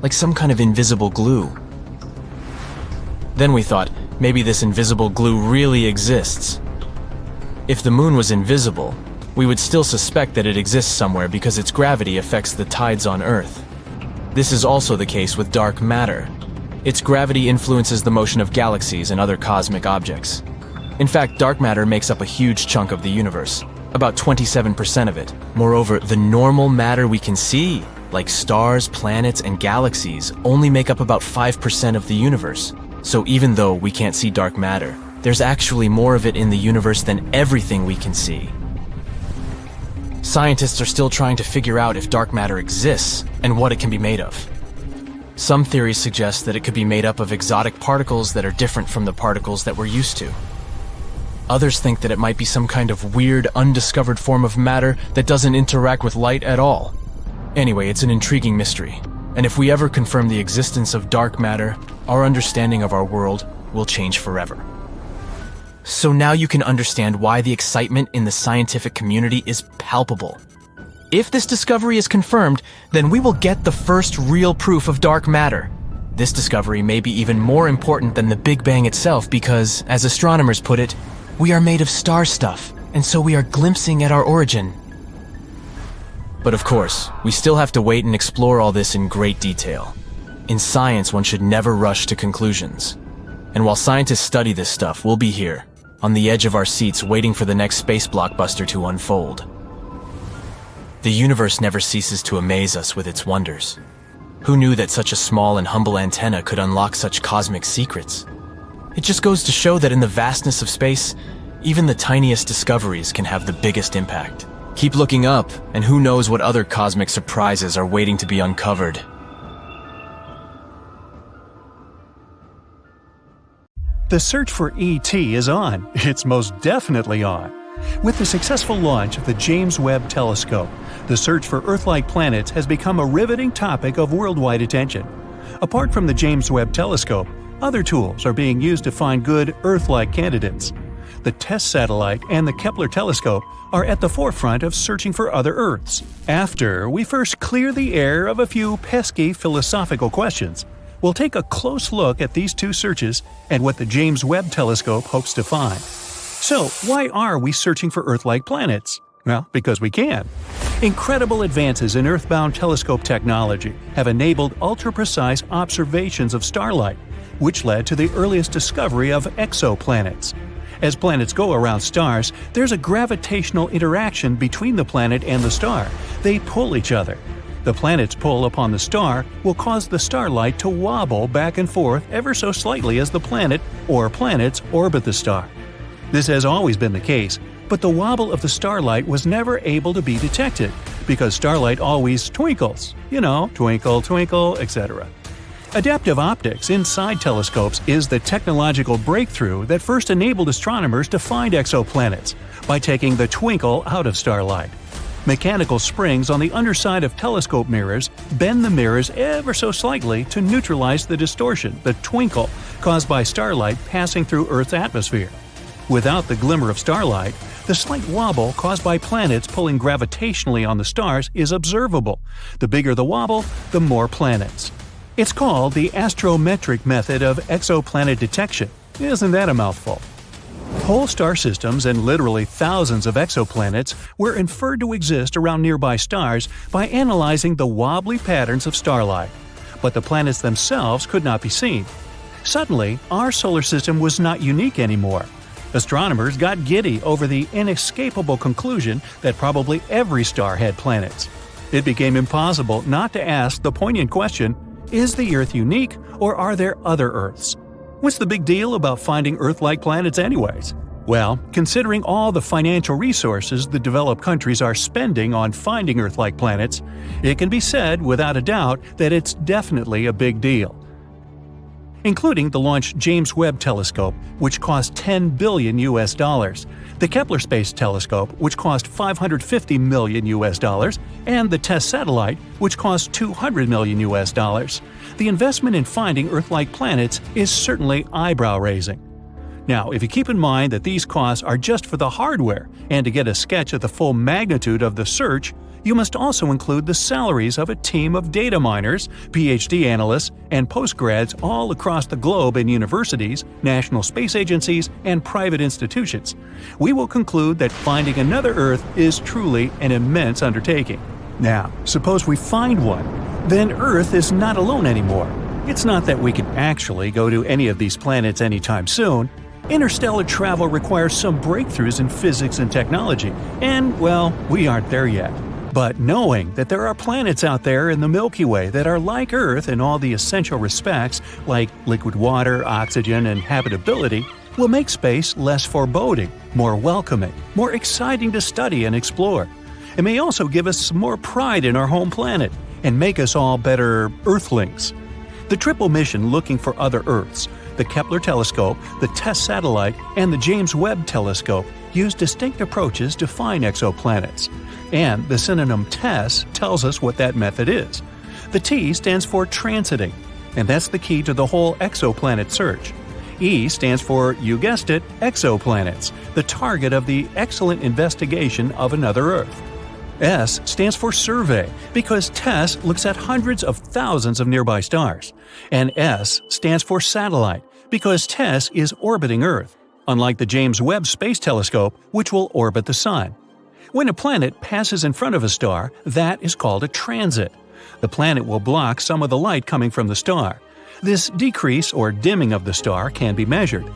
like some kind of invisible glue. Then we thought, maybe this invisible glue really exists. If the moon was invisible, we would still suspect that it exists somewhere because its gravity affects the tides on Earth. This is also the case with dark matter. Its gravity influences the motion of galaxies and other cosmic objects. In fact, dark matter makes up a huge chunk of the universe, about 27% of it. Moreover, the normal matter we can see, like stars, planets, and galaxies, only make up about 5% of the universe. So even though we can't see dark matter, there's actually more of it in the universe than everything we can see. Scientists are still trying to figure out if dark matter exists and what it can be made of. Some theories suggest that it could be made up of exotic particles that are different from the particles that we're used to. Others think that it might be some kind of weird, undiscovered form of matter that doesn't interact with light at all. Anyway, it's an intriguing mystery, and if we ever confirm the existence of dark matter, our understanding of our world will change forever. So now you can understand why the excitement in the scientific community is palpable. If this discovery is confirmed, then we will get the first real proof of dark matter. This discovery may be even more important than the Big Bang itself because, as astronomers put it, we are made of star stuff, and so we are glimpsing at our origin. But of course, we still have to wait and explore all this in great detail. In science, one should never rush to conclusions. And while scientists study this stuff, we'll be here, on the edge of our seats waiting for the next space blockbuster to unfold. The universe never ceases to amaze us with its wonders. Who knew that such a small and humble antenna could unlock such cosmic secrets? It just goes to show that in the vastness of space, even the tiniest discoveries can have the biggest impact. Keep looking up, and who knows what other cosmic surprises are waiting to be uncovered. The search for ET is on. It's most definitely on. With the successful launch of the James Webb Telescope, the search for Earth-like planets has become a riveting topic of worldwide attention. Apart from the James Webb Telescope, other tools are being used to find good Earth-like candidates. The TESS satellite and the Kepler telescope are at the forefront of searching for other Earths. After we first clear the air of a few pesky philosophical questions, we'll take a close look at these two searches and what the James Webb Telescope hopes to find. So, why are we searching for Earth-like planets? Well, because we can. Incredible advances in Earthbound telescope technology have enabled ultra-precise observations of starlight, which led to the earliest discovery of exoplanets. As planets go around stars, there's a gravitational interaction between the planet and the star. They pull each other. The planet's pull upon the star will cause the starlight to wobble back and forth ever so slightly as the planet or planets orbit the star. This has always been the case, but the wobble of the starlight was never able to be detected because starlight always twinkles. You know, twinkle, twinkle, etc. Adaptive optics inside telescopes is the technological breakthrough that first enabled astronomers to find exoplanets by taking the twinkle out of starlight. Mechanical springs on the underside of telescope mirrors bend the mirrors ever so slightly to neutralize the distortion, the twinkle, caused by starlight passing through Earth's atmosphere. Without the glimmer of starlight, the slight wobble caused by planets pulling gravitationally on the stars is observable. The bigger the wobble, the more planets. It's called the astrometric method of exoplanet detection. Isn't that a mouthful? Whole star systems and literally thousands of exoplanets were inferred to exist around nearby stars by analyzing the wobbly patterns of starlight. But the planets themselves could not be seen. Suddenly, our solar system was not unique anymore. Astronomers got giddy over the inescapable conclusion that probably every star had planets. It became impossible not to ask the poignant question, is the Earth unique, or are there other Earths? What's the big deal about finding Earth-like planets anyways? Well, considering all the financial resources the developed countries are spending on finding Earth-like planets, it can be said without a doubt that it's definitely a big deal. Including the launched James Webb Telescope, which cost $10 billion, the Kepler Space Telescope, which cost $550 million, and the TESS satellite, which cost $200 million. The investment in finding Earth-like planets is certainly eyebrow-raising. Now, if you keep in mind that these costs are just for the hardware, and to get a sketch of the full magnitude of the search, you must also include the salaries of a team of data miners, PhD analysts, and postgrads all across the globe in universities, national space agencies, and private institutions. We will conclude that finding another Earth is truly an immense undertaking. Now, suppose we find one. Then Earth is not alone anymore. It's not that we can actually go to any of these planets anytime soon. Interstellar travel requires some breakthroughs in physics and technology, and, well, we aren't there yet. But knowing that there are planets out there in the Milky Way that are like Earth in all the essential respects, like liquid water, oxygen, and habitability, will make space less foreboding, more welcoming, more exciting to study and explore. It may also give us some more pride in our home planet and make us all better Earthlings. The triple mission looking for other Earths, the Kepler telescope, the TESS satellite, and the James Webb telescope use distinct approaches to find exoplanets. And the synonym TESS tells us what that method is. The T stands for transiting, and that's the key to the whole exoplanet search. E stands for, you guessed it, exoplanets, the target of the excellent investigation of another Earth. S stands for survey, because TESS looks at hundreds of thousands of nearby stars. And S stands for satellite, because TESS is orbiting Earth, unlike the James Webb Space Telescope, which will orbit the Sun. When a planet passes in front of a star, that is called a transit. The planet will block some of the light coming from the star. This decrease or dimming of the star can be measured.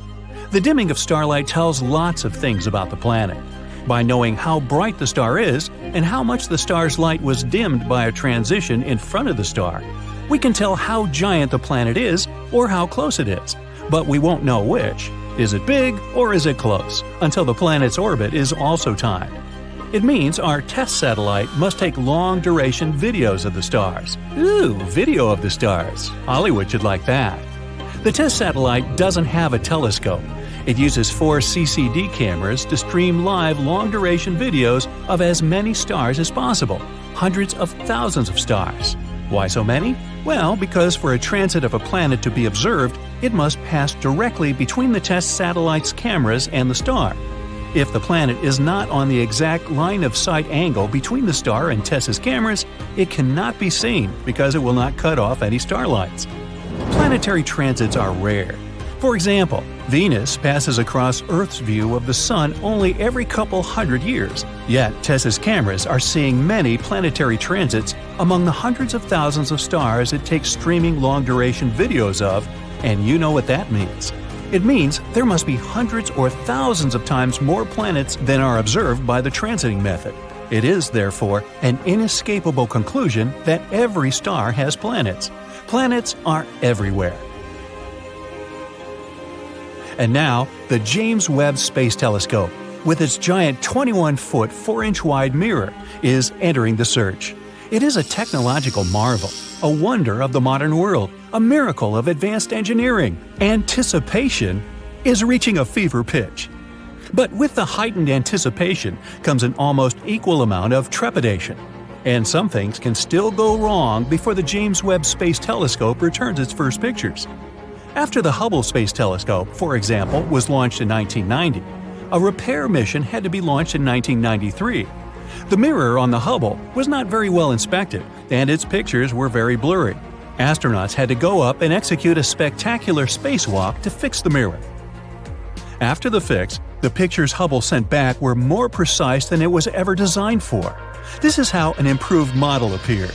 The dimming of starlight tells lots of things about the planet. By knowing how bright the star is and how much the star's light was dimmed by a transition in front of the star, we can tell how giant the planet is or how close it is. But we won't know which. Is it big or is it close? Until the planet's orbit is also timed. It means our TESS satellite must take long-duration videos of the stars. Ooh, video of the stars. Hollywood should like that. The TESS satellite doesn't have a telescope. It uses 4 CCD cameras to stream live long-duration videos of as many stars as possible, hundreds of thousands of stars. Why so many? Well, because for a transit of a planet to be observed, it must pass directly between the TESS satellite's cameras and the star. If the planet is not on the exact line-of-sight angle between the star and TESS's cameras, it cannot be seen because it will not cut off any starlights. Planetary transits are rare. For example, Venus passes across Earth's view of the Sun only every couple hundred years, yet TESS's cameras are seeing many planetary transits among the hundreds of thousands of stars it takes streaming long-duration videos of, and you know what that means. It means there must be hundreds or thousands of times more planets than are observed by the transiting method. It is, therefore, an inescapable conclusion that every star has planets. Planets are everywhere. And now, the James Webb Space Telescope, with its giant 21-foot, 4-inch-wide mirror, is entering the search. It is a technological marvel, a wonder of the modern world, a miracle of advanced engineering. Anticipation is reaching a fever pitch. But with the heightened anticipation comes an almost equal amount of trepidation. And some things can still go wrong before the James Webb Space Telescope returns its first pictures. After the Hubble Space Telescope, for example, was launched in 1990, a repair mission had to be launched in 1993. The mirror on the Hubble was not very well inspected, and its pictures were very blurry. Astronauts had to go up and execute a spectacular spacewalk to fix the mirror. After the fix, the pictures Hubble sent back were more precise than it was ever designed for. This is how an improved model appeared.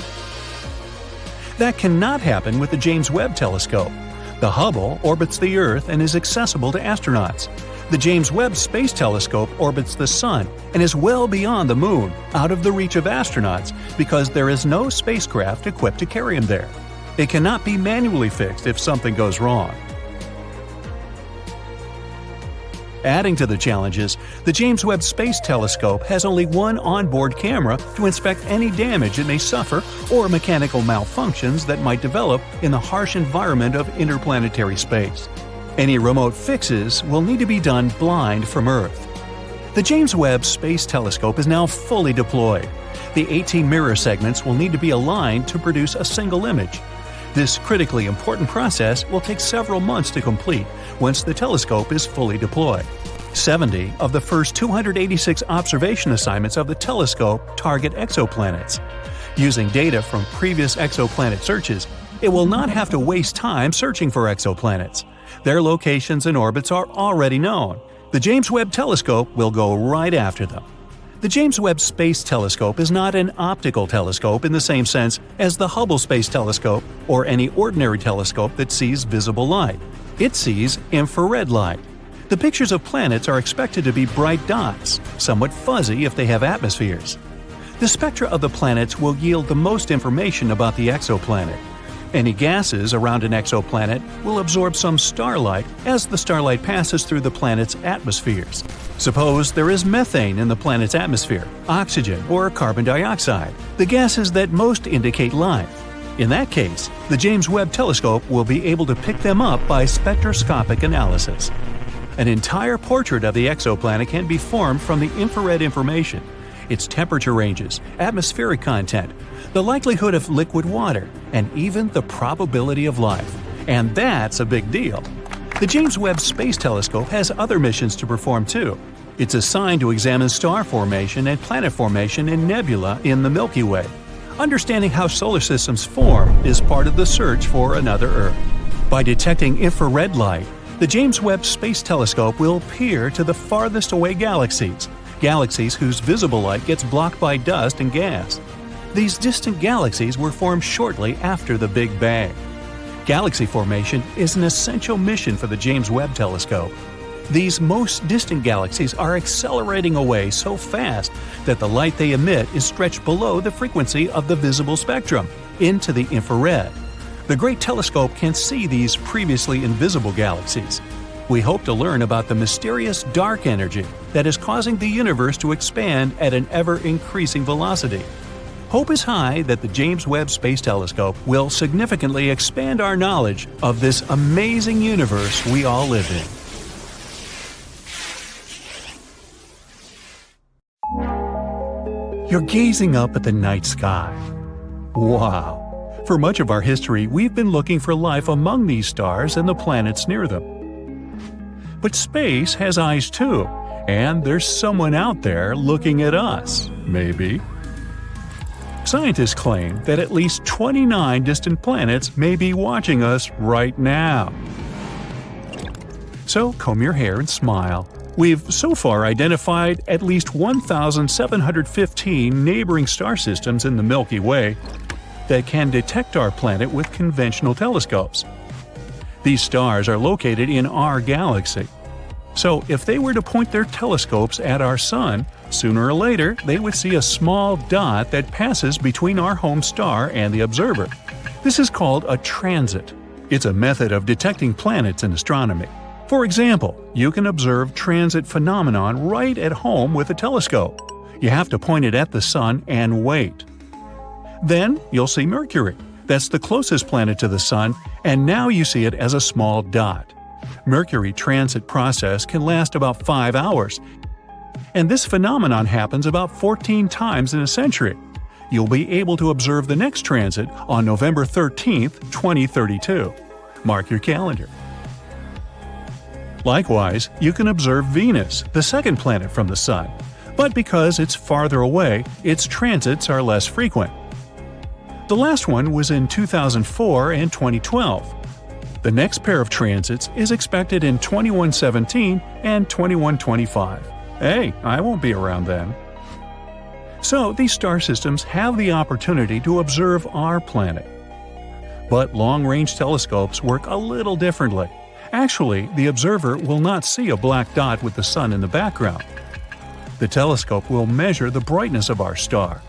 That cannot happen with the James Webb Telescope. The Hubble orbits the Earth and is accessible to astronauts. The James Webb Space Telescope orbits the Sun and is well beyond the Moon, out of the reach of astronauts, because there is no spacecraft equipped to carry him there. It cannot be manually fixed if something goes wrong. Adding to the challenges, the James Webb Space Telescope has only one onboard camera to inspect any damage it may suffer or mechanical malfunctions that might develop in the harsh environment of interplanetary space. Any remote fixes will need to be done blind from Earth. The James Webb Space Telescope is now fully deployed. The 18 mirror segments will need to be aligned to produce a single image. This critically important process will take several months to complete once the telescope is fully deployed. 70 of the first 286 observation assignments of the telescope target exoplanets. Using data from previous exoplanet searches, it will not have to waste time searching for exoplanets. Their locations and orbits are already known. The James Webb Telescope will go right after them. The James Webb Space Telescope is not an optical telescope in the same sense as the Hubble Space Telescope or any ordinary telescope that sees visible light. It sees infrared light. The pictures of planets are expected to be bright dots, somewhat fuzzy if they have atmospheres. The spectra of the planets will yield the most information about the exoplanet. Any gases around an exoplanet will absorb some starlight as the starlight passes through the planet's atmospheres. Suppose there is methane in the planet's atmosphere, oxygen, or carbon dioxide, the gases that most indicate life. In that case, the James Webb Telescope will be able to pick them up by spectroscopic analysis. An entire portrait of the exoplanet can be formed from the infrared information, its temperature ranges, atmospheric content, the likelihood of liquid water, and even the probability of life. And that's a big deal. The James Webb Space Telescope has other missions to perform too. It's assigned to examine star formation and planet formation in nebula in the Milky Way. Understanding how solar systems form is part of the search for another Earth. By detecting infrared light, the James Webb Space Telescope will peer to the farthest away galaxies whose visible light gets blocked by dust and gas. These distant galaxies were formed shortly after the Big Bang. Galaxy formation is an essential mission for the James Webb Telescope. These most distant galaxies are accelerating away so fast that the light they emit is stretched below the frequency of the visible spectrum, into the infrared. The Great Telescope can see these previously invisible galaxies. We hope to learn about the mysterious dark energy that is causing the universe to expand at an ever-increasing velocity. Hope is high that the James Webb Space Telescope will significantly expand our knowledge of this amazing universe we all live in. You're gazing up at the night sky. Wow! For much of our history, we've been looking for life among these stars and the planets near them. But space has eyes too, and there's someone out there looking at us, maybe. Scientists claim that at least 29 distant planets may be watching us right now. So comb your hair and smile. We've so far identified at least 1,715 neighboring star systems in the Milky Way that can detect our planet with conventional telescopes. These stars are located in our galaxy. So if they were to point their telescopes at our Sun, sooner or later they would see a small dot that passes between our home star and the observer. This is called a transit. It's a method of detecting planets in astronomy. For example, you can observe transit phenomenon right at home with a telescope. You have to point it at the Sun and wait. Then you'll see Mercury. That's the closest planet to the Sun, and now you see it as a small dot. Mercury transit process can last about 5 hours, and this phenomenon happens about 14 times in a century. You'll be able to observe the next transit on November 13, 2032. Mark your calendar. Likewise, you can observe Venus, the second planet from the Sun, but because it's farther away, its transits are less frequent. The last one was in 2004 and 2012. The next pair of transits is expected in 2117 and 2125. Hey, I won't be around then. So these star systems have the opportunity to observe our planet. But long-range telescopes work a little differently. Actually, the observer will not see a black dot with the Sun in the background. The telescope will measure the brightness of our star.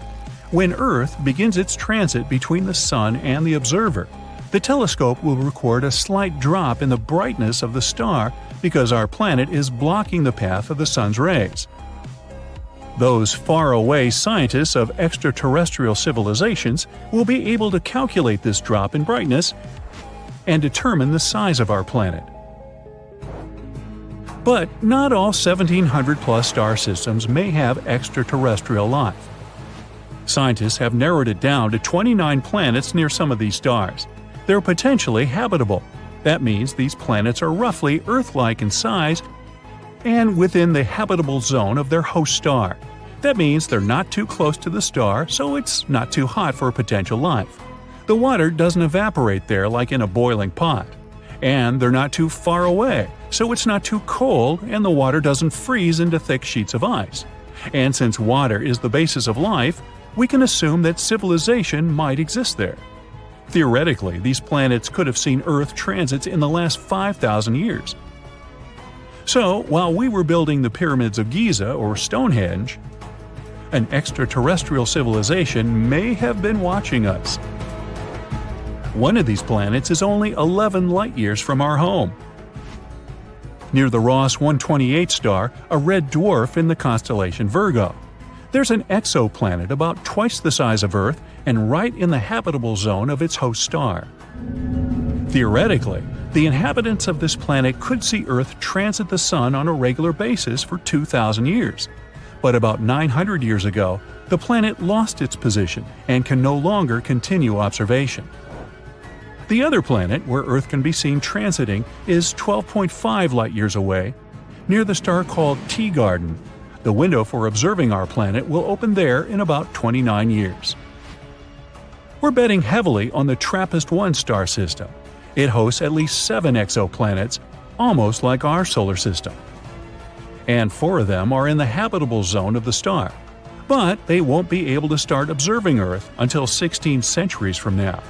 When Earth begins its transit between the Sun and the observer, the telescope will record a slight drop in the brightness of the star because our planet is blocking the path of the Sun's rays. Those faraway scientists of extraterrestrial civilizations will be able to calculate this drop in brightness and determine the size of our planet. But not all 1,700-plus star systems may have extraterrestrial life. Scientists have narrowed it down to 29 planets near some of these stars. They're potentially habitable. That means these planets are roughly Earth-like in size and within the habitable zone of their host star. That means they're not too close to the star, so it's not too hot for potential life. The water doesn't evaporate there like in a boiling pot. And they're not too far away, so it's not too cold and the water doesn't freeze into thick sheets of ice. And since water is the basis of life, we can assume that civilization might exist there. Theoretically, these planets could have seen Earth transits in the last 5,000 years. So, while we were building the pyramids of Giza or Stonehenge, an extraterrestrial civilization may have been watching us. One of these planets is only 11 light-years from our home. Near the Ross 128 star, a red dwarf in the constellation Virgo, there's an exoplanet about twice the size of Earth and right in the habitable zone of its host star. Theoretically, the inhabitants of this planet could see Earth transit the Sun on a regular basis for 2,000 years. But about 900 years ago, the planet lost its position and can no longer continue observation. The other planet where Earth can be seen transiting is 12.5 light-years away, near the star called Teegarden. The window for observing our planet will open there in about 29 years. We're betting heavily on the TRAPPIST-1 star system. It hosts at least 7 exoplanets, almost like our solar system. And 4 of them are in the habitable zone of the star. But they won't be able to start observing Earth until 16 centuries from now.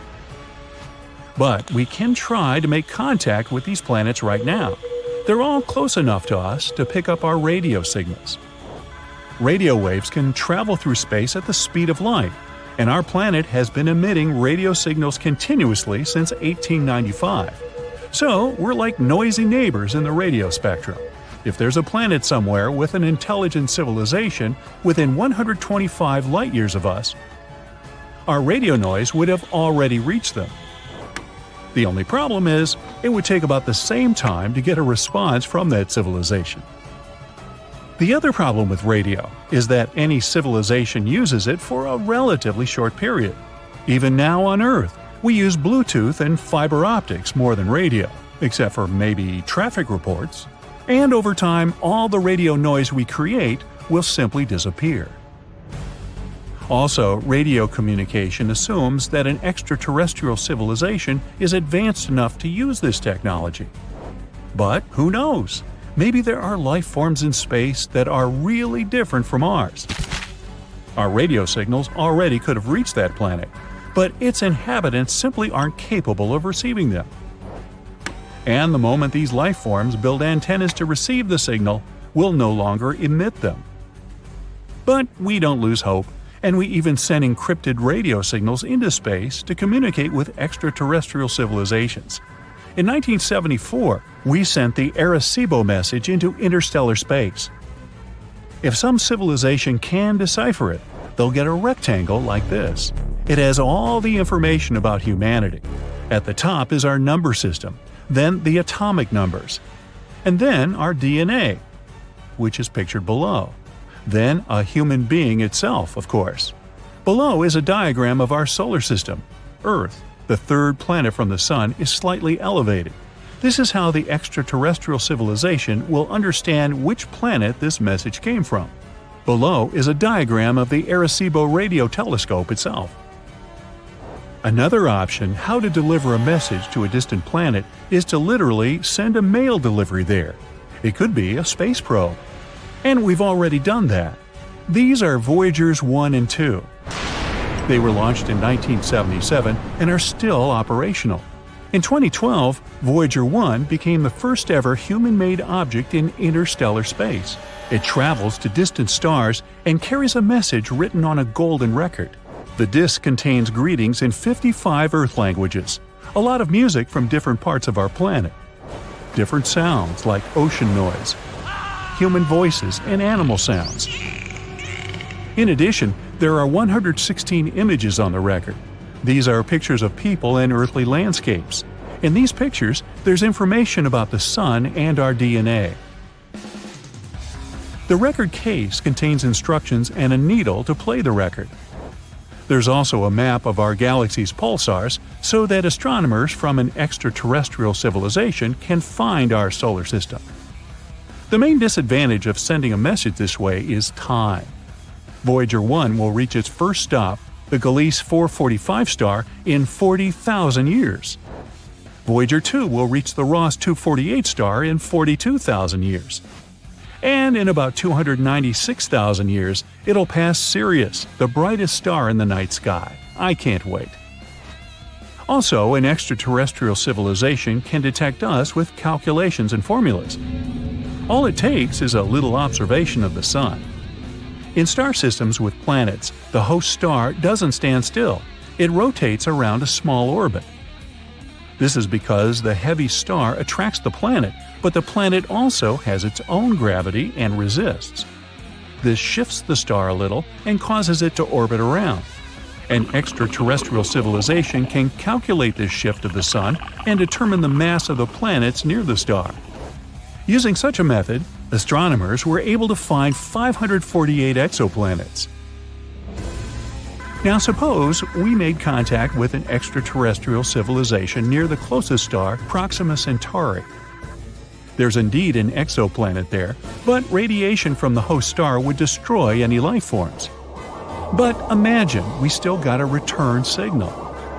But we can try to make contact with these planets right now. They're all close enough to us to pick up our radio signals. Radio waves can travel through space at the speed of light, and our planet has been emitting radio signals continuously since 1895. So we're like noisy neighbors in the radio spectrum. If there's a planet somewhere with an intelligent civilization within 125 light-years of us, our radio noise would have already reached them. The only problem is, it would take about the same time to get a response from that civilization. The other problem with radio is that any civilization uses it for a relatively short period. Even now on Earth, we use Bluetooth and fiber optics more than radio, except for maybe traffic reports. And over time, all the radio noise we create will simply disappear. Also, radio communication assumes that an extraterrestrial civilization is advanced enough to use this technology. But who knows? Maybe there are life forms in space that are really different from ours. Our radio signals already could have reached that planet, but its inhabitants simply aren't capable of receiving them. And the moment these life forms build antennas to receive the signal, we'll no longer emit them. But we don't lose hope, and we even send encrypted radio signals into space to communicate with extraterrestrial civilizations. In 1974, we sent the Arecibo message into interstellar space. If some civilization can decipher it, they'll get a rectangle like this. It has all the information about humanity. At the top is our number system, then the atomic numbers, and then our DNA, which is pictured below. Then a human being itself, of course. Below is a diagram of our solar system. Earth, the third planet from the Sun, is slightly elevated. This is how the extraterrestrial civilization will understand which planet this message came from. Below is a diagram of the Arecibo radio telescope itself. Another option how to deliver a message to a distant planet is to literally send a mail delivery there. It could be a space probe. And we've already done that. These are Voyagers 1 and 2. They were launched in 1977 and are still operational. In 2012, Voyager 1 became the first ever human-made object in interstellar space. It travels to distant stars and carries a message written on a golden record. The disk contains greetings in 55 Earth languages, a lot of music from different parts of our planet, different sounds like ocean noise, human voices, and animal sounds. In addition, there are 116 images on the record. These are pictures of people and earthly landscapes. In these pictures, there's information about the Sun and our DNA. The record case contains instructions and a needle to play the record. There's also a map of our galaxy's pulsars so that astronomers from an extraterrestrial civilization can find our solar system. The main disadvantage of sending a message this way is time. Voyager 1 will reach its first stop, the Gliese 445 star, in 40,000 years. Voyager 2 will reach the Ross 248 star in 42,000 years. And in about 296,000 years, it'll pass Sirius, the brightest star in the night sky. I can't wait. Also, an extraterrestrial civilization can detect us with calculations and formulas. All it takes is a little observation of the Sun. In star systems with planets, the host star doesn't stand still. It rotates around a small orbit. This is because the heavy star attracts the planet, but the planet also has its own gravity and resists. This shifts the star a little and causes it to orbit around. An extraterrestrial civilization can calculate this shift of the Sun and determine the mass of the planets near the star. Using such a method, astronomers were able to find 548 exoplanets. Now suppose we made contact with an extraterrestrial civilization near the closest star, Proxima Centauri. There's indeed an exoplanet there, but radiation from the host star would destroy any life forms. But imagine we still got a return signal.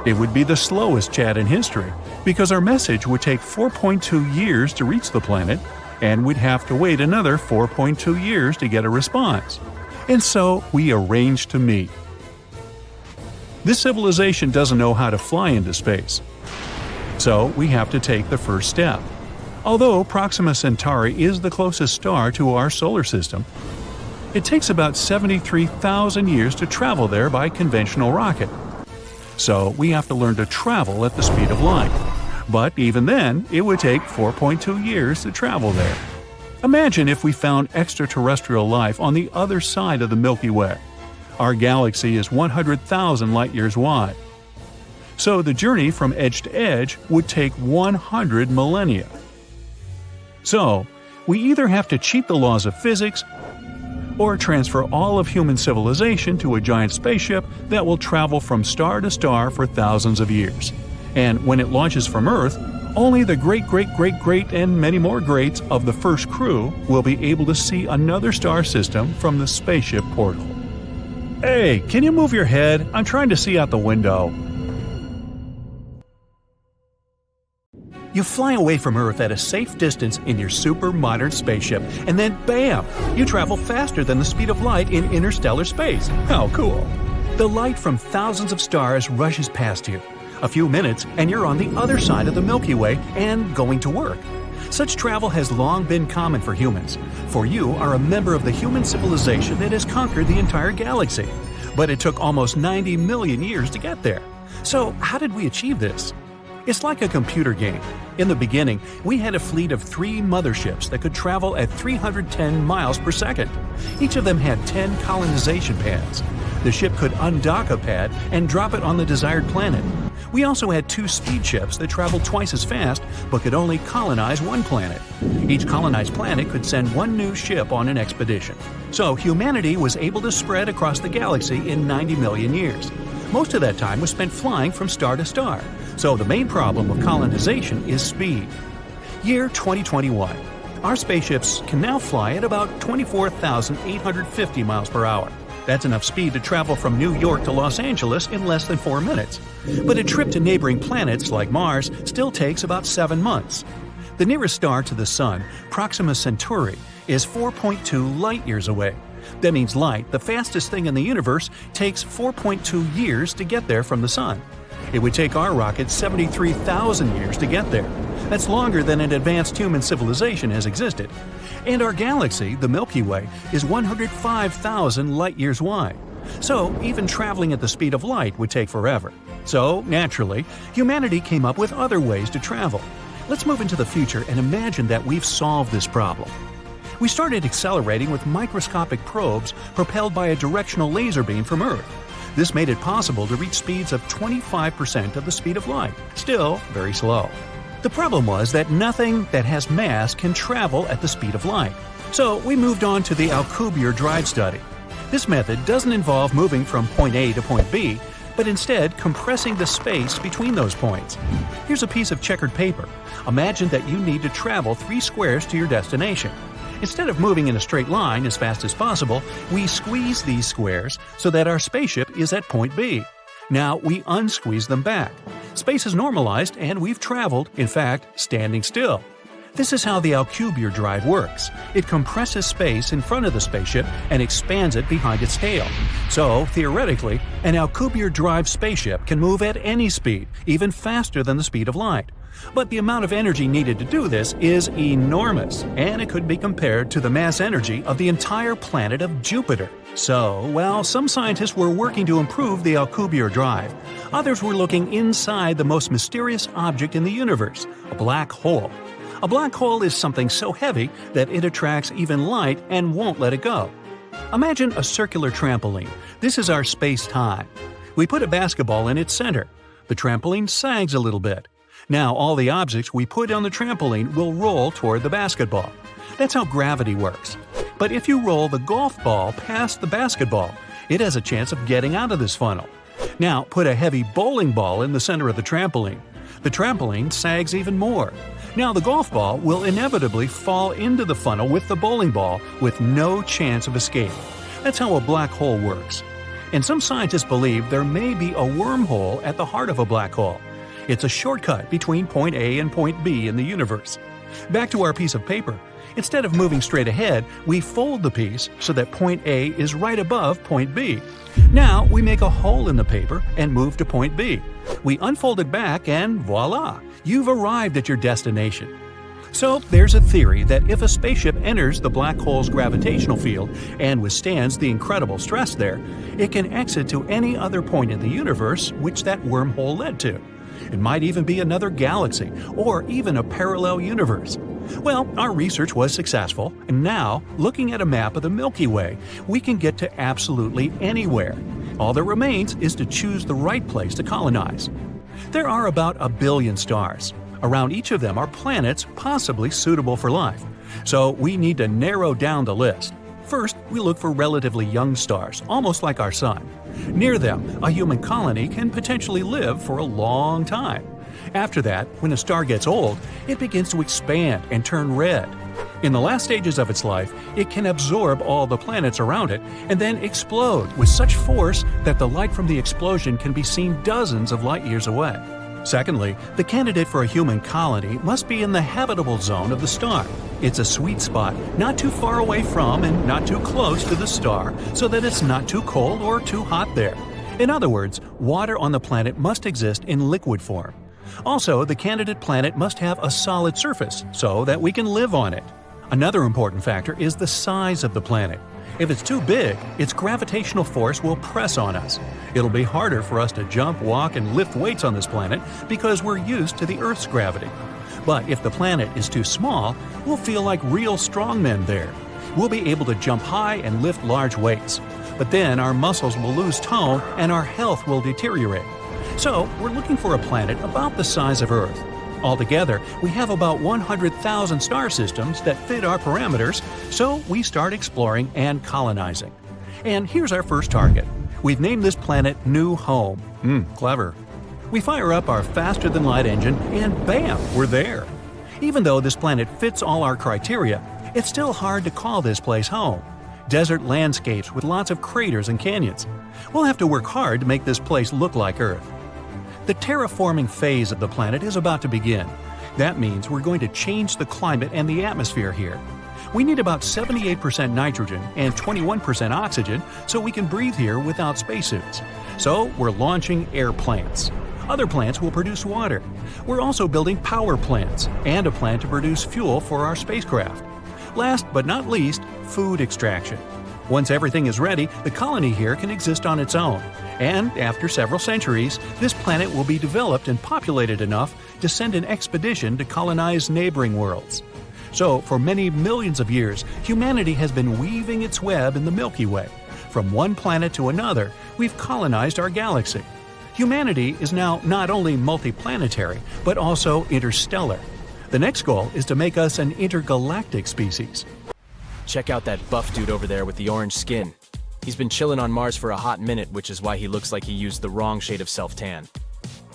It would be the slowest chat in history, because our message would take 4.2 years to reach the planet, and we'd have to wait another 4.2 years to get a response. And so we arranged to meet. This civilization doesn't know how to fly into space. So we have to take the first step. Although Proxima Centauri is the closest star to our solar system, it takes about 73,000 years to travel there by conventional rocket. So we have to learn to travel at the speed of light. But even then, it would take 4.2 years to travel there. Imagine if we found extraterrestrial life on the other side of the Milky Way. Our galaxy is 100,000 light-years wide. So the journey from edge to edge would take 100 millennia. So, we either have to cheat the laws of physics or transfer all of human civilization to a giant spaceship that will travel from star to star for thousands of years. And when it launches from Earth, only the great and many more greats of the first crew will be able to see another star system from the spaceship portal. Hey, can you move your head? I'm trying to see out the window. You fly away from Earth at a safe distance in your super modern spaceship, and then bam! You travel faster than the speed of light in interstellar space. How cool! The light from thousands of stars rushes past you. A few minutes, and you're on the other side of the Milky Way and going to work. Such travel has long been common for humans, for you are a member of the human civilization that has conquered the entire galaxy. But it took almost 90 million years to get there. So how did we achieve this? It's like a computer game. In the beginning, we had a fleet of 3 motherships that could travel at 310 miles per second. Each of them had 10 colonization pads. The ship could undock a pad and drop it on the desired planet. We also had 2 speed ships that traveled twice as fast but could only colonize 1 planet. Each colonized planet could send 1 new ship on an expedition. So humanity was able to spread across the galaxy in 90 million years. Most of that time was spent flying from star to star. So the main problem of colonization is speed. Year 2021. Our spaceships can now fly at about 24,850 miles per hour. That's enough speed to travel from New York to Los Angeles in less than 4 minutes. But a trip to neighboring planets like Mars still takes about 7 months. The nearest star to the Sun, Proxima Centauri, is 4.2 light-years away. That means light, the fastest thing in the universe, takes 4.2 years to get there from the Sun. It would take our rocket 73,000 years to get there. That's longer than an advanced human civilization has existed. And our galaxy, the Milky Way, is 105,000 light-years wide. So even traveling at the speed of light would take forever. So, naturally, humanity came up with other ways to travel. Let's move into the future and imagine that we've solved this problem. We started accelerating with microscopic probes propelled by a directional laser beam from Earth. This made it possible to reach speeds of 25% of the speed of light, still very slow. The problem was that nothing that has mass can travel at the speed of light. So we moved on to the Alcubierre drive study. This method doesn't involve moving from point A to point B, but instead compressing the space between those points. Here's a piece of checkered paper. Imagine that you need to travel 3 squares to your destination. Instead of moving in a straight line as fast as possible, we squeeze these squares so that our spaceship is at point B. Now we unsqueeze them back. Space is normalized and we've traveled, in fact, standing still. This is how the Alcubierre drive works. It compresses space in front of the spaceship and expands it behind its tail. So, theoretically, an Alcubierre drive spaceship can move at any speed, even faster than the speed of light. But the amount of energy needed to do this is enormous, and it could be compared to the mass energy of the entire planet of Jupiter. So, while some scientists were working to improve the Alcubierre drive, others were looking inside the most mysterious object in the universe, a black hole. A black hole is something so heavy that it attracts even light and won't let it go. Imagine a circular trampoline. This is our space-time. We put a basketball in its center. The trampoline sags a little bit. Now all the objects we put on the trampoline will roll toward the basketball. That's how gravity works. But if you roll the golf ball past the basketball, it has a chance of getting out of this funnel. Now put a heavy bowling ball in the center of the trampoline. The trampoline sags even more. Now the golf ball will inevitably fall into the funnel with the bowling ball with no chance of escape. That's how a black hole works. And some scientists believe there may be a wormhole at the heart of a black hole. It's a shortcut between point A and point B in the universe. Back to our piece of paper. Instead of moving straight ahead, we fold the piece so that point A is right above point B. Now we make a hole in the paper and move to point B. We unfold it back and voila! You've arrived at your destination. So there's a theory that if a spaceship enters the black hole's gravitational field and withstands the incredible stress there, it can exit to any other point in the universe which that wormhole led to. It might even be another galaxy, or even a parallel universe. Well, our research was successful, and now, looking at a map of the Milky Way, we can get to absolutely anywhere. All that remains is to choose the right place to colonize. There are about 1 billion stars. Around each of them are planets possibly suitable for life. So we need to narrow down the list. First, we look for relatively young stars, almost like our Sun. Near them, a human colony can potentially live for a long time. After that, when a star gets old, it begins to expand and turn red. In the last stages of its life, it can absorb all the planets around it and then explode with such force that the light from the explosion can be seen dozens of light years away. Secondly, the candidate for a human colony must be in the habitable zone of the star. It's a sweet spot, not too far away from and not too close to the star, so that it's not too cold or too hot there. In other words, water on the planet must exist in liquid form. Also, the candidate planet must have a solid surface so that we can live on it. Another important factor is the size of the planet. If it's too big, its gravitational force will press on us. It'll be harder for us to jump, walk, and lift weights on this planet because we're used to the Earth's gravity. But if the planet is too small, we'll feel like real strongmen there. We'll be able to jump high and lift large weights. But then our muscles will lose tone and our health will deteriorate. So we're looking for a planet about the size of Earth. Altogether, we have about 100,000 star systems that fit our parameters, so we start exploring and colonizing. And here's our first target. We've named this planet New Home. Clever. We fire up our faster-than-light engine, and bam, we're there. Even though this planet fits all our criteria, it's still hard to call this place home. Desert landscapes with lots of craters and canyons. We'll have to work hard to make this place look like Earth. The terraforming phase of the planet is about to begin. That means we're going to change the climate and the atmosphere here. We need about 78% nitrogen and 21% oxygen so we can breathe here without spacesuits. So we're launching air plants. Other plants will produce water. We're also building power plants and a plant to produce fuel for our spacecraft. Last but not least, food extraction. Once everything is ready, the colony here can exist on its own. And after several centuries, this planet will be developed and populated enough to send an expedition to colonize neighboring worlds. So, for many millions of years, humanity has been weaving its web in the Milky Way. From one planet to another, we've colonized our galaxy. Humanity is now not only multiplanetary, but also interstellar. The next goal is to make us an intergalactic species. Check out that buff dude over there with the orange skin. He's been chilling on Mars for a hot minute, which is why he looks like he used the wrong shade of self-tan.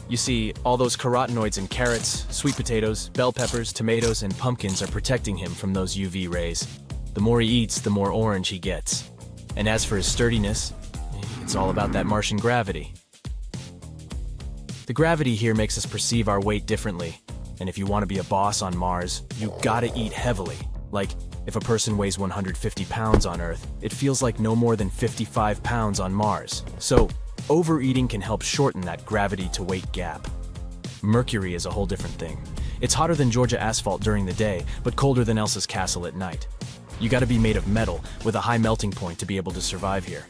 You see, all those carotenoids in carrots, sweet potatoes, bell peppers, tomatoes, and pumpkins are protecting him from those UV rays. The more he eats, the more orange he gets. And as for his sturdiness, it's all about that Martian gravity. The gravity here makes us perceive our weight differently. And if you want to be a boss on Mars, you gotta eat heavily. Like, if a person weighs 150 pounds on Earth, it feels like no more than 55 pounds on Mars. So, overeating can help shorten that gravity-to-weight gap. Mercury is a whole different thing. It's hotter than Georgia asphalt during the day, but colder than Elsa's castle at night. You gotta be made of metal, with a high melting point to be able to survive here.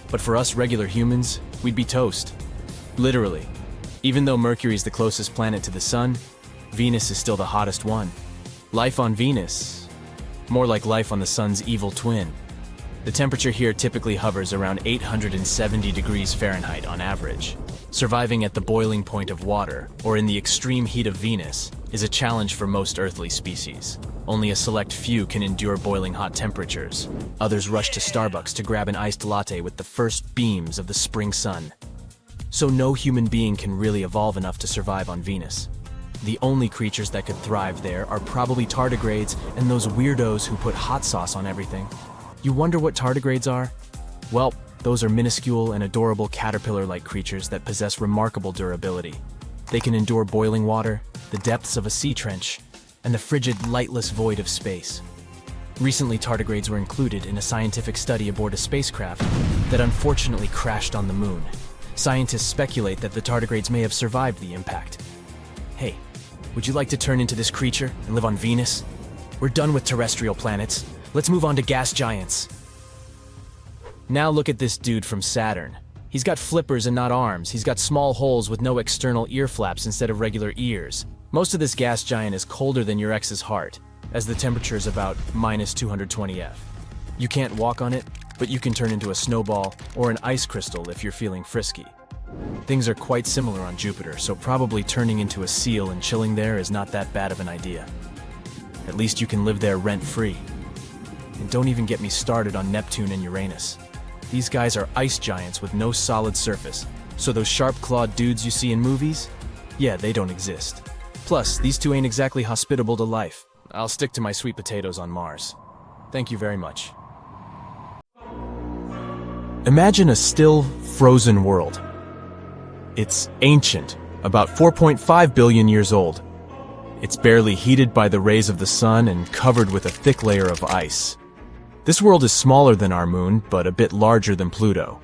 But for us regular humans, we'd be toast. Literally. Even though Mercury's the closest planet to the Sun, Venus is still the hottest one. Life on Venus, more like life on the Sun's evil twin. The temperature here typically hovers around 870 degrees Fahrenheit on average. Surviving at the boiling point of water, or in the extreme heat of Venus, is a challenge for most earthly species. Only a select few can endure boiling hot temperatures. Others rush to Starbucks to grab an iced latte with the first beams of the spring sun. So no human being can really evolve enough to survive on Venus. The only creatures that could thrive there are probably tardigrades and those weirdos who put hot sauce on everything. You wonder what tardigrades are? Well, those are minuscule and adorable caterpillar-like creatures that possess remarkable durability. They can endure boiling water, the depths of a sea trench, and the frigid, lightless void of space. Recently, tardigrades were included in a scientific study aboard a spacecraft that unfortunately crashed on the moon. Scientists speculate that the tardigrades may have survived the impact. Hey, would you like to turn into this creature and live on Venus? We're done with terrestrial planets. Let's move on to gas giants. Now look at this dude from Saturn. He's got flippers and not arms. He's got small holes with no external ear flaps instead of regular ears. Most of this gas giant is colder than your ex's heart, as the temperature is about minus 220 F. You can't walk on it, but you can turn into a snowball or an ice crystal if you're feeling frisky. Things are quite similar on Jupiter, so probably turning into a seal and chilling there is not that bad of an idea. At least you can live there rent-free. And don't even get me started on Neptune and Uranus. These guys are ice giants with no solid surface, so those sharp-clawed dudes you see in movies? Yeah, they don't exist. Plus, these two ain't exactly hospitable to life. I'll stick to my sweet potatoes on Mars. Thank you very much. Imagine a still, frozen world. It's ancient, about 4.5 billion years old. It's barely heated by the rays of the sun and covered with a thick layer of ice. This world is smaller than our moon, but a bit larger than Pluto.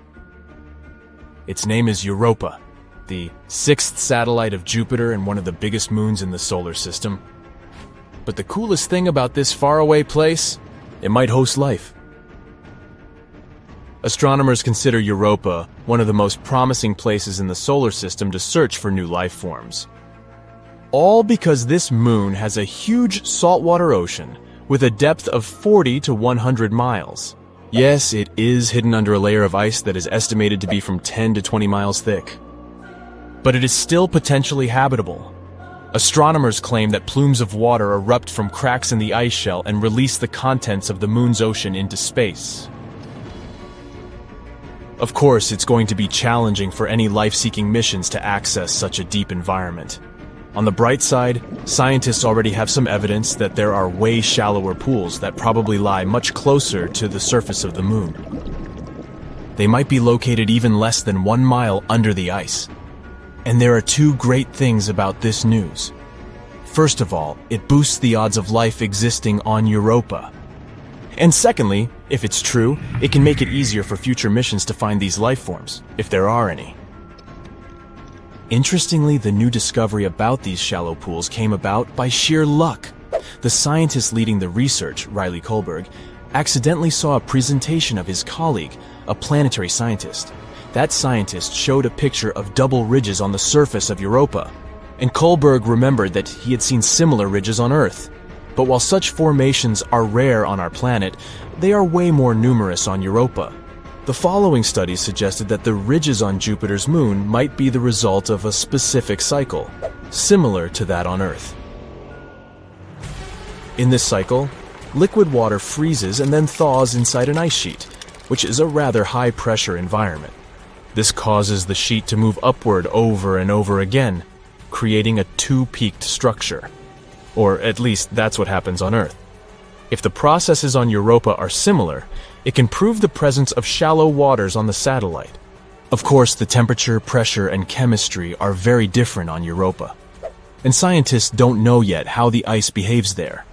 Its name is Europa, the sixth satellite of Jupiter and one of the biggest moons in the solar system. But the coolest thing about this faraway place, it might host life. Astronomers consider Europa one of the most promising places in the solar system to search for new life forms. All because this moon has a huge saltwater ocean with a depth of 40 to 100 miles. Yes, it is hidden under a layer of ice that is estimated to be from 10 to 20 miles thick. But it is still potentially habitable. Astronomers claim that plumes of water erupt from cracks in the ice shell and release the contents of the moon's ocean into space. Of course, it's going to be challenging for any life-seeking missions to access such a deep environment. On the bright side, scientists already have some evidence that there are way shallower pools that probably lie much closer to the surface of the moon. They might be located even less than 1 mile under the ice. And there are two great things about this news. First of all, it boosts the odds of life existing on Europa. And secondly, if it's true, it can make it easier for future missions to find these life forms, if there are any. Interestingly, the new discovery about these shallow pools came about by sheer luck. The scientist leading the research, Riley Kohlberg, accidentally saw a presentation of his colleague, a planetary scientist. That scientist showed a picture of double ridges on the surface of Europa, and Kohlberg remembered that he had seen similar ridges on Earth. But while such formations are rare on our planet, they are way more numerous on Europa. The following studies suggested that the ridges on Jupiter's moon might be the result of a specific cycle, similar to that on Earth. In this cycle, liquid water freezes and then thaws inside an ice sheet, which is a rather high-pressure environment. This causes the sheet to move upward over and over again, creating a two-peaked structure. Or at least that's what happens on Earth. If the processes on Europa are similar, it can prove the presence of shallow waters on the satellite. Of course, the temperature, pressure, and chemistry are very different on Europa. And scientists don't know yet how the ice behaves there.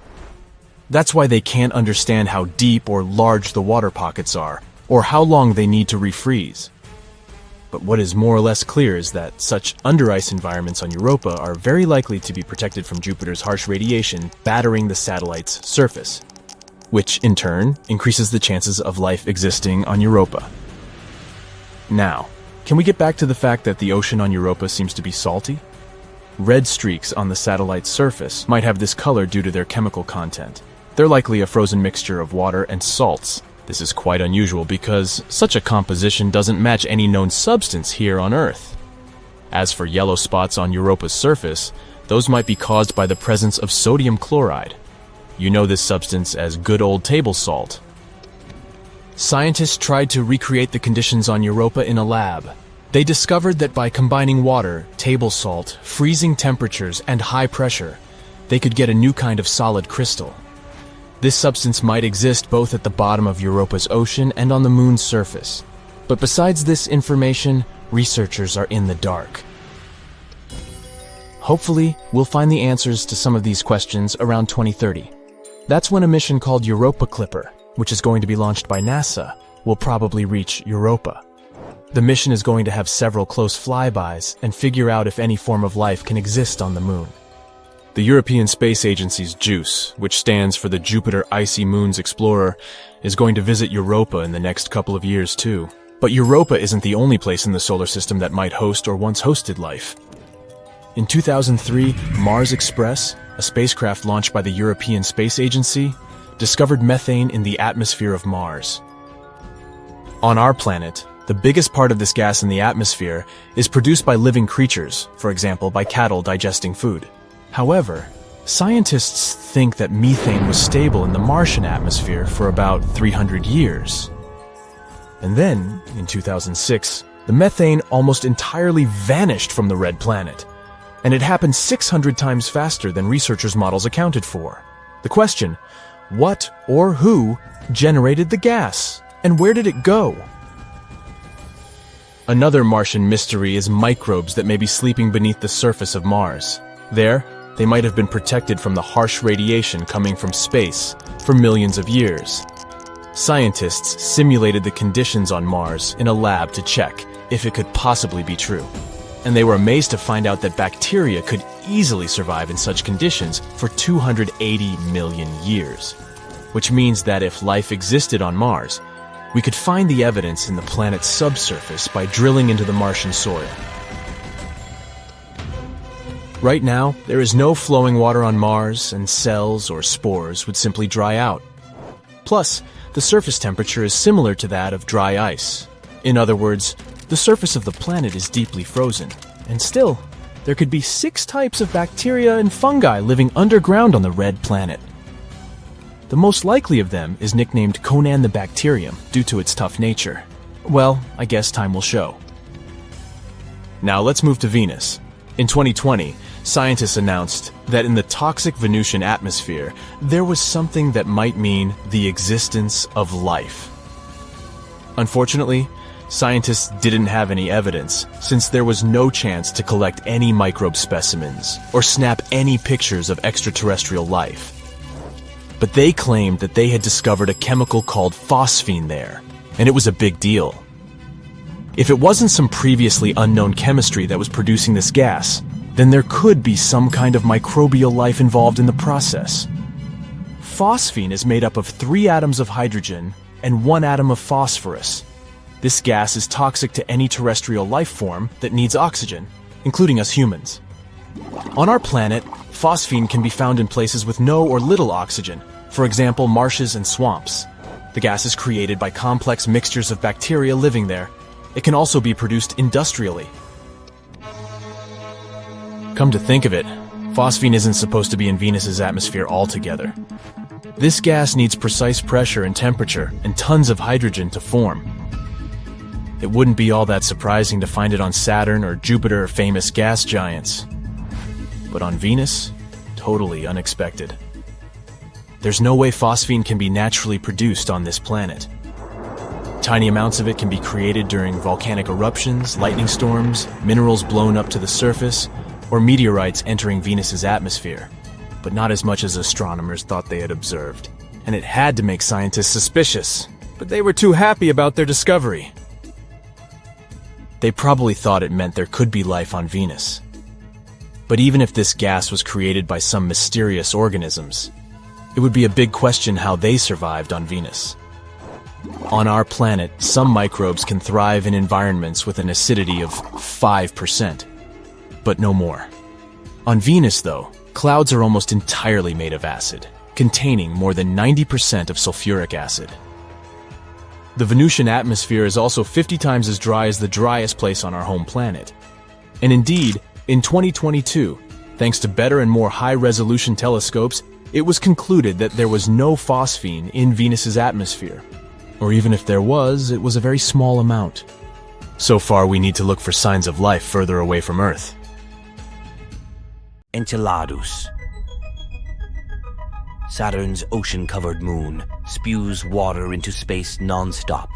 That's why they can't understand how deep or large the water pockets are, or how long they need to refreeze. But what is more or less clear is that such under-ice environments on Europa are very likely to be protected from Jupiter's harsh radiation battering the satellite's surface, which in turn increases the chances of life existing on Europa. Now, can we get back to the fact that the ocean on Europa seems to be salty? Red streaks on the satellite's surface might have this color due to their chemical content. They're likely a frozen mixture of water and salts. This is quite unusual because such a composition doesn't match any known substance here on Earth. As for yellow spots on Europa's surface, those might be caused by the presence of sodium chloride. You know this substance as good old table salt. Scientists tried to recreate the conditions on Europa in a lab. They discovered that by combining water, table salt, freezing temperatures, and high pressure, they could get a new kind of solid crystal. This substance might exist both at the bottom of Europa's ocean and on the moon's surface. But besides this information, researchers are in the dark. Hopefully, we'll find the answers to some of these questions around 2030. That's when a mission called Europa Clipper, which is going to be launched by NASA, will probably reach Europa. The mission is going to have several close flybys and figure out if any form of life can exist on the moon. The European Space Agency's JUICE, which stands for the Jupiter Icy Moons Explorer, is going to visit Europa in the next couple of years too. But Europa isn't the only place in the solar system that might host or once hosted life. In 2003, Mars Express, a spacecraft launched by the European Space Agency, discovered methane in the atmosphere of Mars. On our planet, the biggest part of this gas in the atmosphere is produced by living creatures, for example by cattle digesting food. However, scientists think that methane was stable in the Martian atmosphere for about 300 years. And then, in 2006, the methane almost entirely vanished from the red planet. And it happened 600 times faster than researchers' models accounted for. The question, what or who generated the gas? And where did it go? Another Martian mystery is microbes that may be sleeping beneath the surface of Mars. There, they might have been protected from the harsh radiation coming from space for millions of years. Scientists simulated the conditions on Mars in a lab to check if it could possibly be true. And they were amazed to find out that bacteria could easily survive in such conditions for 280 million years. Which means that if life existed on Mars, we could find the evidence in the planet's subsurface by drilling into the Martian soil. Right now, there is no flowing water on Mars, and cells or spores would simply dry out. Plus, the surface temperature is similar to that of dry ice. In other words, the surface of the planet is deeply frozen. And still, there could be 6 types of bacteria and fungi living underground on the red planet. The most likely of them is nicknamed Conan the Bacterium due to its tough nature. Well, I guess time will show. Now let's move to Venus. In 2020, scientists announced that in the toxic Venusian atmosphere, there was something that might mean the existence of life. Unfortunately, scientists didn't have any evidence, since there was no chance to collect any microbe specimens or snap any pictures of extraterrestrial life. But they claimed that they had discovered a chemical called phosphine there, and it was a big deal. If it wasn't some previously unknown chemistry that was producing this gas, then there could be some kind of microbial life involved in the process. Phosphine is made up of 3 atoms of hydrogen and 1 atom of phosphorus. This gas is toxic to any terrestrial life form that needs oxygen, including us humans. On our planet, phosphine can be found in places with no or little oxygen, for example, marshes and swamps. The gas is created by complex mixtures of bacteria living there. It can also be produced industrially. Come to think of it, phosphine isn't supposed to be in Venus's atmosphere altogether. This gas needs precise pressure and temperature and tons of hydrogen to form. It wouldn't be all that surprising to find it on Saturn or Jupiter, famous gas giants. But on Venus, totally unexpected. There's no way phosphine can be naturally produced on this planet. Tiny amounts of it can be created during volcanic eruptions, lightning storms, minerals blown up to the surface, or meteorites entering Venus's atmosphere, but not as much as astronomers thought they had observed. And it had to make scientists suspicious, but they were too happy about their discovery. They probably thought it meant there could be life on Venus. But even if this gas was created by some mysterious organisms, it would be a big question how they survived on Venus. On our planet, some microbes can thrive in environments with an acidity of 5%, but no more. On Venus, though, clouds are almost entirely made of acid, containing more than 90% of sulfuric acid. The Venusian atmosphere is also 50 times as dry as the driest place on our home planet. And indeed, in 2022, thanks to better and more high-resolution telescopes, it was concluded that there was no phosphine in Venus's atmosphere. Or even if there was, it was a very small amount. So far, we need to look for signs of life further away from Earth. Enceladus. Saturn's ocean-covered moon spews water into space non-stop.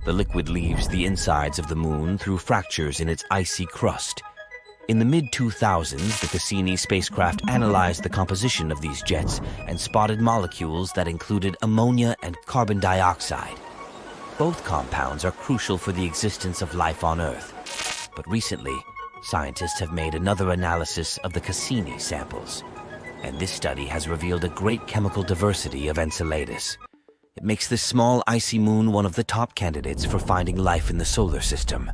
The liquid leaves the insides of the moon through fractures in its icy crust. In the mid-2000s, the Cassini spacecraft analyzed the composition of these jets and spotted molecules that included ammonia and carbon dioxide. Both compounds are crucial for the existence of life on Earth. But recently, scientists have made another analysis of the Cassini samples. And this study has revealed a great chemical diversity of Enceladus. It makes this small icy moon one of the top candidates for finding life in the solar system.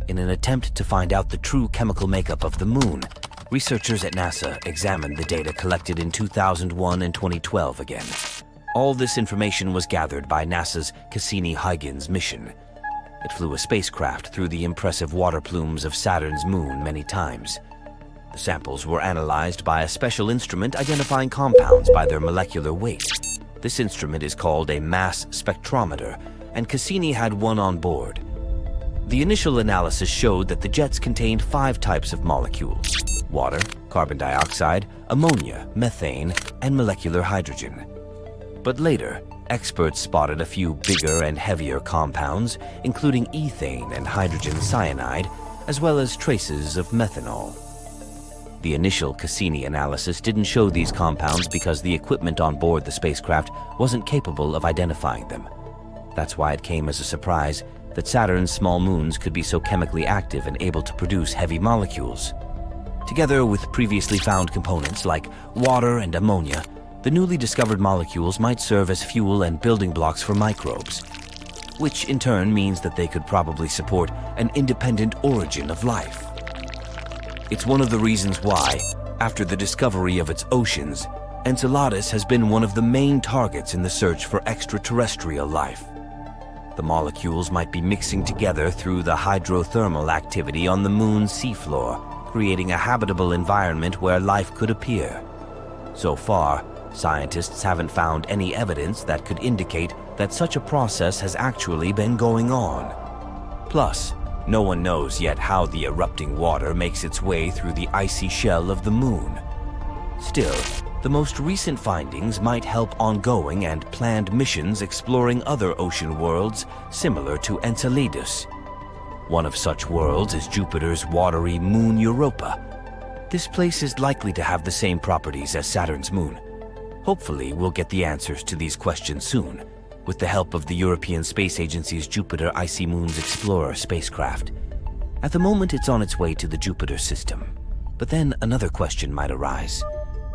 In an attempt to find out the true chemical makeup of the moon, researchers at NASA examined the data collected in 2001 and 2012 again. All this information was gathered by NASA's Cassini-Huygens mission. It flew a spacecraft through the impressive water plumes of Saturn's moon many times. The samples were analyzed by a special instrument identifying compounds by their molecular weight. This instrument is called a mass spectrometer, and Cassini had one on board. The initial analysis showed that the jets contained 5 types of molecules: water, carbon dioxide, ammonia, methane, and molecular hydrogen. But later, experts spotted a few bigger and heavier compounds, including ethane and hydrogen cyanide, as well as traces of methanol. The initial Cassini analysis didn't show these compounds because the equipment on board the spacecraft wasn't capable of identifying them. That's why it came as a surprise that Saturn's small moons could be so chemically active and able to produce heavy molecules. Together with previously found components like water and ammonia, the newly discovered molecules might serve as fuel and building blocks for microbes, which in turn means that they could probably support an independent origin of life. It's one of the reasons why, after the discovery of its oceans, Enceladus has been one of the main targets in the search for extraterrestrial life. The molecules might be mixing together through the hydrothermal activity on the moon's seafloor, creating a habitable environment where life could appear. So far, scientists haven't found any evidence that could indicate that such a process has actually been going on. Plus, No one knows yet how the erupting water makes its way through the icy shell of the moon. Still, the most recent findings might help ongoing and planned missions exploring other ocean worlds similar to Enceladus. One of such worlds is Jupiter's watery moon Europa. This place is likely to have the same properties as Saturn's moon. Hopefully, we'll get the answers to these questions soon, with the help of the European Space Agency's Jupiter Icy Moons Explorer spacecraft. At the moment, it's on its way to the Jupiter system. But then another question might arise.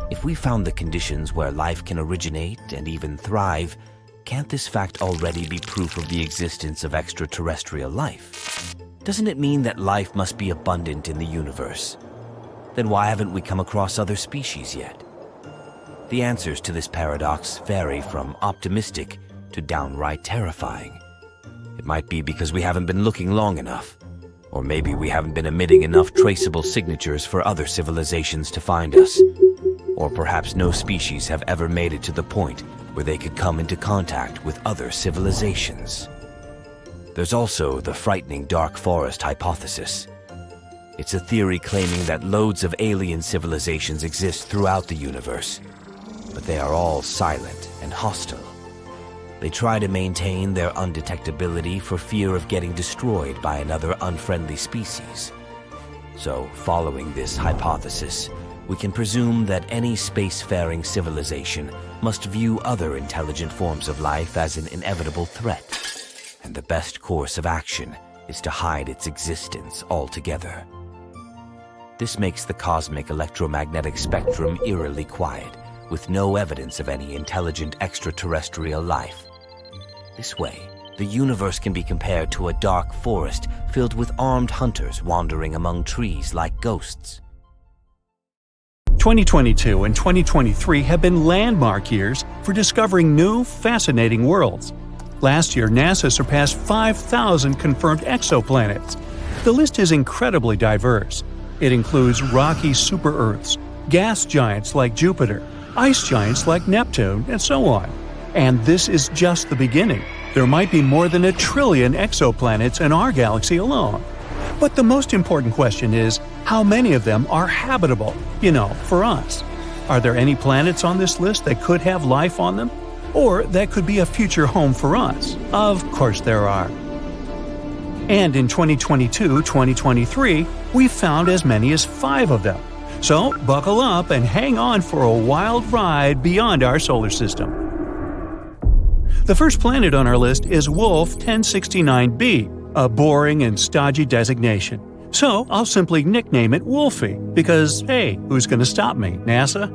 If we found the conditions where life can originate and even thrive, can't this fact already be proof of the existence of extraterrestrial life? Doesn't it mean that life must be abundant in the universe? Then why haven't we come across other species yet? The answers to this paradox vary from optimistic to downright terrifying. It might be because we haven't been looking long enough, or maybe we haven't been emitting enough traceable signatures for other civilizations to find us, or perhaps no species have ever made it to the point where they could come into contact with other civilizations. There's also the frightening dark forest hypothesis. It's a theory claiming that loads of alien civilizations exist throughout the universe, but they are all silent and hostile. They try to maintain their undetectability for fear of getting destroyed by another unfriendly species. So, following this hypothesis, we can presume that any spacefaring civilization must view other intelligent forms of life as an inevitable threat, and the best course of action is to hide its existence altogether. This makes the cosmic electromagnetic spectrum eerily quiet, with no evidence of any intelligent extraterrestrial life. This way, the universe can be compared to a dark forest filled with armed hunters wandering among trees like ghosts. 2022 and 2023 have been landmark years for discovering new, fascinating worlds. Last year, NASA surpassed 5,000 confirmed exoplanets. The list is incredibly diverse. It includes rocky super-Earths, gas giants like Jupiter, ice giants like Neptune, and so on. And this is just the beginning. There might be more than 1 trillion exoplanets in our galaxy alone. But the most important question is, how many of them are habitable? For us. Are there any planets on this list that could have life on them? Or that could be a future home for us? Of course there are. And in 2022-2023, we found as many as 5 of them. So buckle up and hang on for a wild ride beyond our solar system. The first planet on our list is Wolf 1069b, a boring and stodgy designation. So I'll simply nickname it Wolfie, because hey, who's going to stop me, NASA?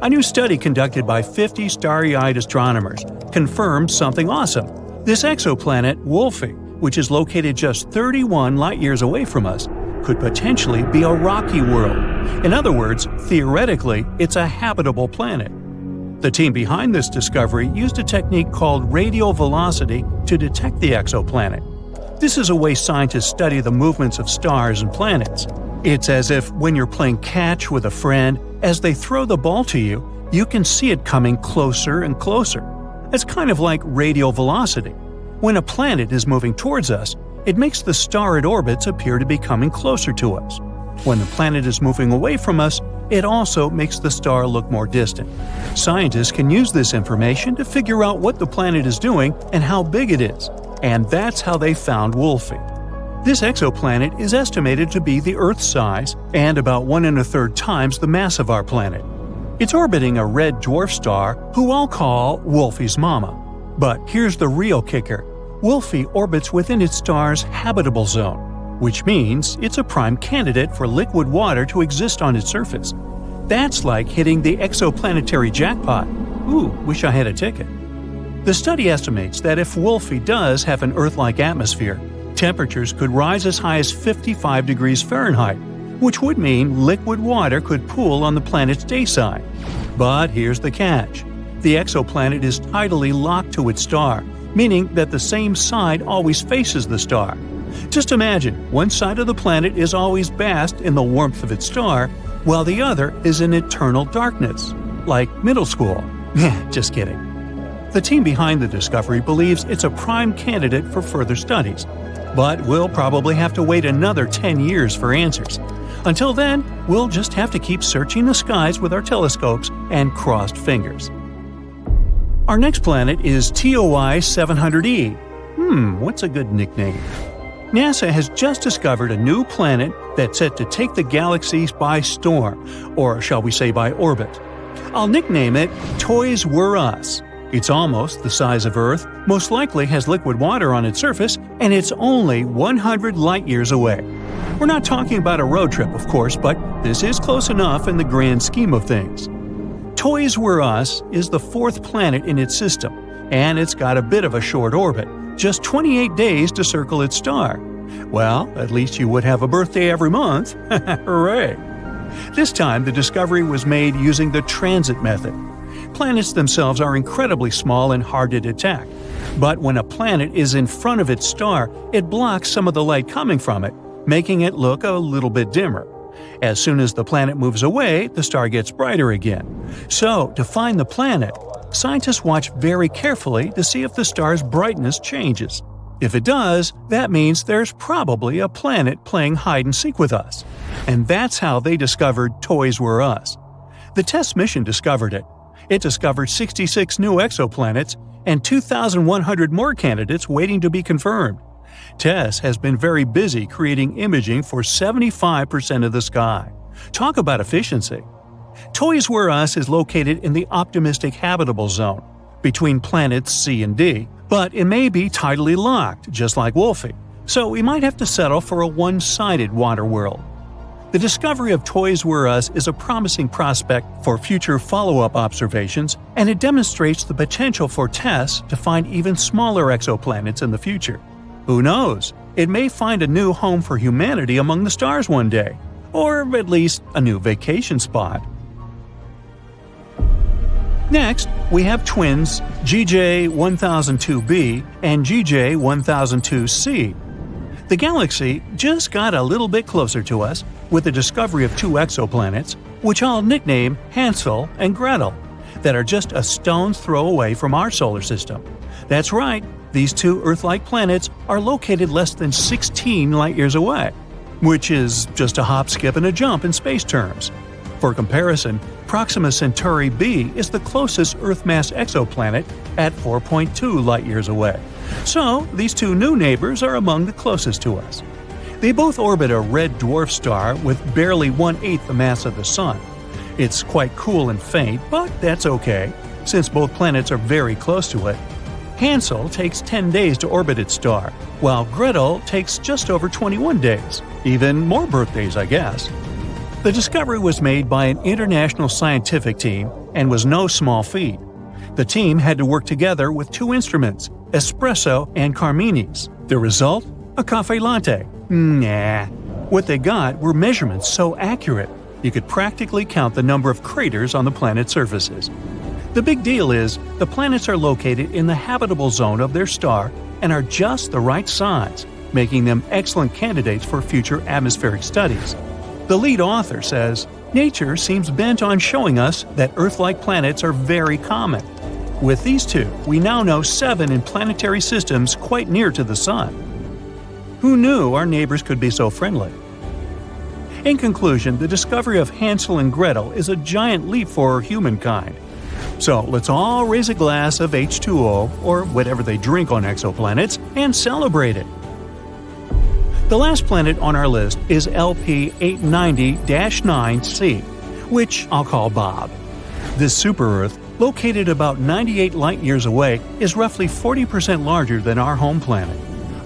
A new study conducted by 50 starry-eyed astronomers confirmed something awesome. This exoplanet, Wolfie, which is located just 31 light-years away from us, could potentially be a rocky world. In other words, theoretically, it's a habitable planet. The team behind this discovery used a technique called radial velocity to detect the exoplanet. This is a way scientists study the movements of stars and planets. It's as if when you're playing catch with a friend, as they throw the ball to you, you can see it coming closer and closer. It's kind of like radial velocity. When a planet is moving towards us, it makes the star it orbits appear to be coming closer to us. When the planet is moving away from us, it also makes the star look more distant. Scientists can use this information to figure out what the planet is doing and how big it is, and that's how they found Wolfie. This exoplanet is estimated to be the Earth's size and about 1 1/3 times the mass of our planet. It's orbiting a red dwarf star who I'll call Wolfie's mama. But here's the real kicker. Wolfie orbits within its star's habitable zone, which means it's a prime candidate for liquid water to exist on its surface. That's like hitting the exoplanetary jackpot. Ooh, wish I had a ticket. The study estimates that if Wolfie does have an Earth-like atmosphere, temperatures could rise as high as 55 degrees Fahrenheit, which would mean liquid water could pool on the planet's day side. But here's the catch. The exoplanet is tidally locked to its star, meaning that the same side always faces the star. Just imagine, one side of the planet is always basked in the warmth of its star, while the other is in eternal darkness. Like middle school. Just kidding. The team behind the discovery believes it's a prime candidate for further studies. but we'll probably have to wait another 10 years for answers. Until then, we'll just have to keep searching the skies with our telescopes and crossed fingers. Our next planet is TOI 700e. What's a good nickname? NASA has just discovered a new planet that's set to take the galaxies by storm, or shall we say by orbit. I'll nickname it Toys Were Us. It's almost the size of Earth, most likely has liquid water on its surface, and it's only 100 light-years away. We're not talking about a road trip, of course, but this is close enough in the grand scheme of things. Toys Were Us is the fourth planet in its system, and it's got a bit of a short orbit, just 28 days to circle its star. Well, at least you would have a birthday every month. Hooray! This time, the discovery was made using the transit method. Planets themselves are incredibly small and hard to detect. But when a planet is in front of its star, it blocks some of the light coming from it, making it look a little bit dimmer. As soon as the planet moves away, the star gets brighter again. So, to find the planet, scientists watch very carefully to see if the star's brightness changes. If it does, that means there's probably a planet playing hide-and-seek with us. And that's how they discovered Toys Were Us. The TESS mission discovered it. It discovered 66 new exoplanets and 2,100 more candidates waiting to be confirmed. TESS has been very busy creating imaging for 75% of the sky. Talk about efficiency. Toys Were Us is located in the optimistic habitable zone, between planets C and D, but it may be tidally locked, just like Wolfie, so we might have to settle for a one-sided water world. The discovery of Toys Were Us is a promising prospect for future follow-up observations, and it demonstrates the potential for TESS to find even smaller exoplanets in the future. Who knows? It may find a new home for humanity among the stars one day, or at least a new vacation spot. Next, we have twins GJ1002b and GJ1002c. The galaxy just got a little bit closer to us with the discovery of two exoplanets, which I'll nickname Hansel and Gretel, that are just a stone's throw away from our solar system. That's right, these two Earth-like planets are located less than 16 light-years away, which is just a hop, skip, and a jump in space terms. For comparison, Proxima Centauri b is the closest Earth-mass exoplanet at 4.2 light-years away. So, these two new neighbors are among the closest to us. They both orbit a red dwarf star with barely 1/8 the mass of the Sun. It's quite cool and faint, but that's okay, since both planets are very close to it. Hansel takes 10 days to orbit its star, while Gretel takes just over 21 days. Even more birthdays, I guess. The discovery was made by an international scientific team and was no small feat. The team had to work together with two instruments, espresso and Carmini's. The result? A cafe latte. Nah. What they got were measurements so accurate, you could practically count the number of craters on the planet's surfaces. The big deal is, the planets are located in the habitable zone of their star and are just the right size, making them excellent candidates for future atmospheric studies. The lead author says, "Nature seems bent on showing us that Earth-like planets are very common. With these two, we now know 7 in planetary systems quite near to the Sun." Who knew our neighbors could be so friendly? In conclusion, the discovery of Hansel and Gretel is a giant leap for humankind. So let's all raise a glass of H2O, or whatever they drink on exoplanets, and celebrate it. The last planet on our list is LP890-9c, which I'll call Bob. This super-Earth, located about 98 light-years away, is roughly 40% larger than our home planet.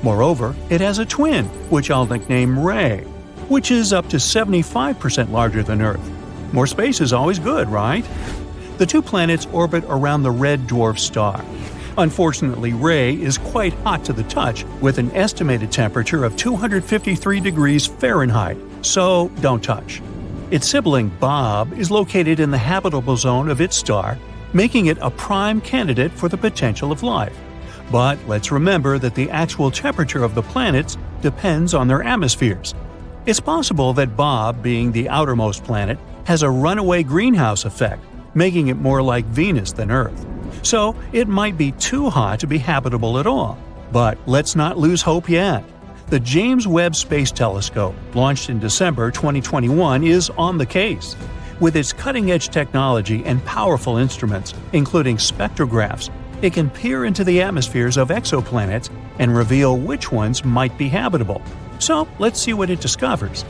Moreover, it has a twin, which I'll nickname Ray, which is up to 75% larger than Earth. More space is always good, right? The two planets orbit around the red dwarf star. Unfortunately, Ray is quite hot to the touch, with an estimated temperature of 253 degrees Fahrenheit, so don't touch. Its sibling, Bob, is located in the habitable zone of its star, making it a prime candidate for the potential of life. But let's remember that the actual temperature of the planets depends on their atmospheres. It's possible that Bob, being the outermost planet, has a runaway greenhouse effect, making it more like Venus than Earth. So it might be too hot to be habitable at all. But let's not lose hope yet. The James Webb Space Telescope, launched in December 2021, is on the case. With its cutting-edge technology and powerful instruments, including spectrographs, it can peer into the atmospheres of exoplanets and reveal which ones might be habitable. So, let's see what it discovers.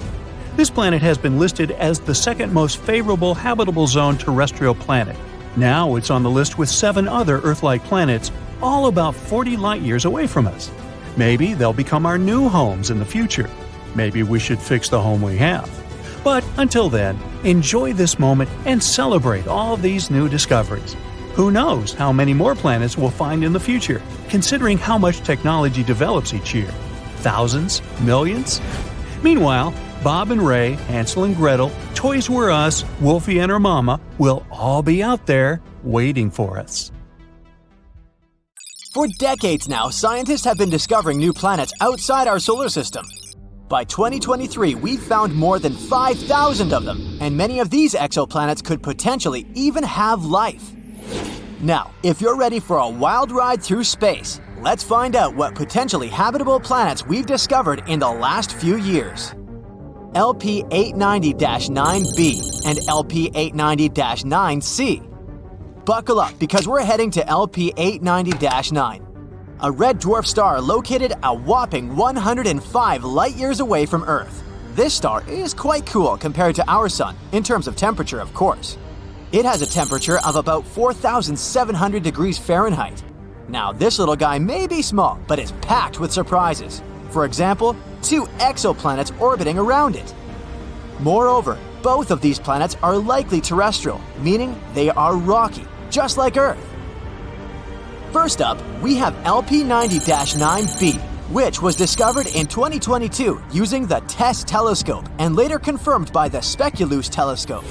This planet has been listed as the second most favorable habitable zone terrestrial planet. Now it's on the list with 7 other Earth-like planets, all about 40 light-years away from us. Maybe they'll become our new homes in the future. Maybe we should fix the home we have. But until then, enjoy this moment and celebrate all these new discoveries. Who knows how many more planets we'll find in the future, considering how much technology develops each year? Thousands? Millions? Meanwhile, Bob and Ray, Hansel and Gretel, Toys R Us, Wolfie and her mama will all be out there waiting for us. For decades now, scientists have been discovering new planets outside our solar system. By 2023, we've found more than 5,000 of them, and many of these exoplanets could potentially even have life. Now, if you're ready for a wild ride through space, let's find out what potentially habitable planets we've discovered in the last few years. LP890-9b and LP890-9c. Buckle up because we're heading to LP890-9, a red dwarf star located a whopping 105 light-years away from Earth. This star is quite cool compared to our Sun, in terms of temperature, of course. It has a temperature of about 4,700 degrees Fahrenheit. Now, this little guy may be small, but is packed with surprises. For example, 2 exoplanets orbiting around it. Moreover, both of these planets are likely terrestrial, meaning they are rocky, just like Earth. First up, we have LP90-9b, which was discovered in 2022 using the TESS telescope and later confirmed by the Speculoos telescope.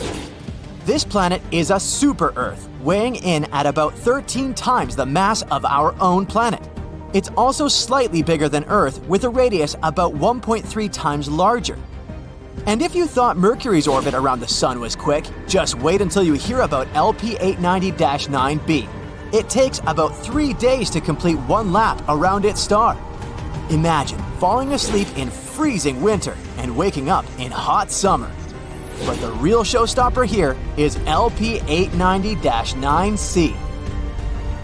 This planet is a super-Earth, weighing in at about 13 times the mass of our own planet. It's also slightly bigger than Earth, with a radius about 1.3 times larger. And if you thought Mercury's orbit around the Sun was quick, just wait until you hear about LP890-9b. It takes about 3 days to complete 1 lap around its star. Imagine falling asleep in freezing winter and waking up in hot summer. But the real showstopper here is LP890-9c.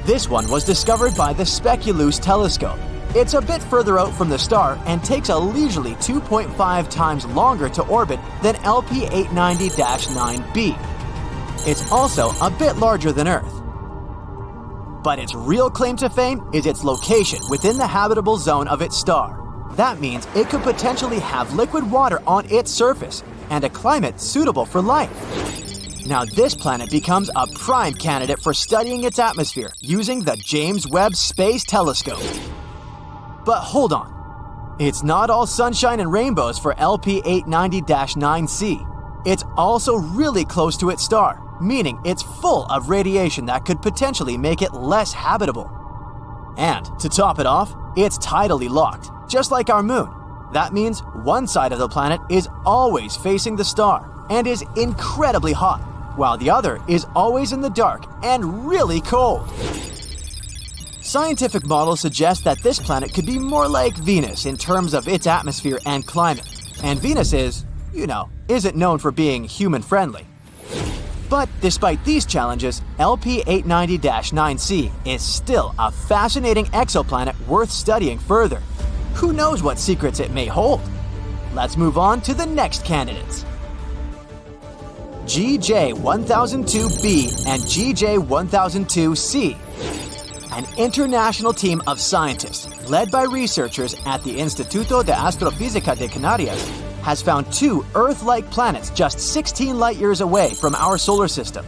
This one was discovered by the Speculoos telescope. It's a bit further out from the star and takes a leisurely 2.5 times longer to orbit than LP890-9b. It's also a bit larger than Earth. But its real claim to fame is its location within the habitable zone of its star. That means it could potentially have liquid water on its surface and a climate suitable for life. Now this planet becomes a prime candidate for studying its atmosphere using the James Webb Space Telescope. But hold on. It's not all sunshine and rainbows for LP890-9c. It's also really close to its star, meaning it's full of radiation that could potentially make it less habitable. And to top it off, it's tidally locked, just like our moon. That means one side of the planet is always facing the star and is incredibly hot, while the other is always in the dark and really cold. Scientific models suggest that this planet could be more like Venus in terms of its atmosphere and climate. And Venus isn't known for being human-friendly. But despite these challenges, LP890-9c is still a fascinating exoplanet worth studying further. Who knows what secrets it may hold? Let's move on to the next candidates. GJ1002b and GJ1002c. An international team of scientists, led by researchers at the Instituto de Astrofísica de Canarias, has found 2 Earth-like planets just 16 light-years away from our solar system.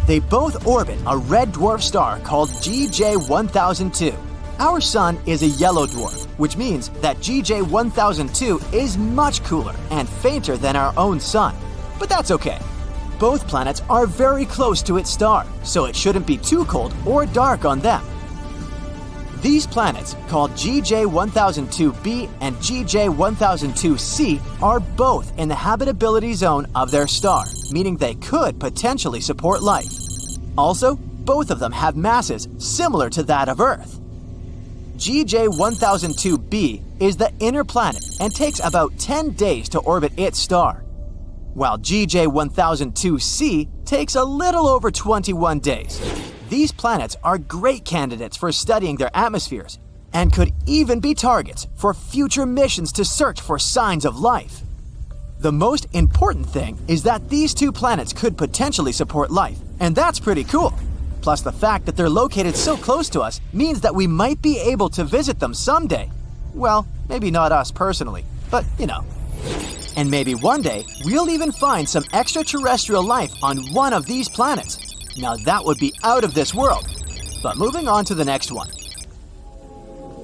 They both orbit a red dwarf star called GJ1002. Our Sun is a yellow dwarf, which means that GJ1002 is much cooler and fainter than our own Sun. But that's okay. Both planets are very close to its star, so it shouldn't be too cold or dark on them. These planets, called GJ1002b and GJ1002c, are both in the habitability zone of their star, meaning they could potentially support life. Also, both of them have masses similar to that of Earth. GJ1002b is the inner planet and takes about 10 days to orbit its star, while GJ1002c takes a little over 21 days. These planets are great candidates for studying their atmospheres and could even be targets for future missions to search for signs of life. The most important thing is that these two planets could potentially support life, and that's pretty cool. Plus, the fact that they're located so close to us means that we might be able to visit them someday. Well, maybe not us personally, but you know. And maybe one day, we'll even find some extraterrestrial life on one of these planets. Now that would be out of this world. But moving on to the next one.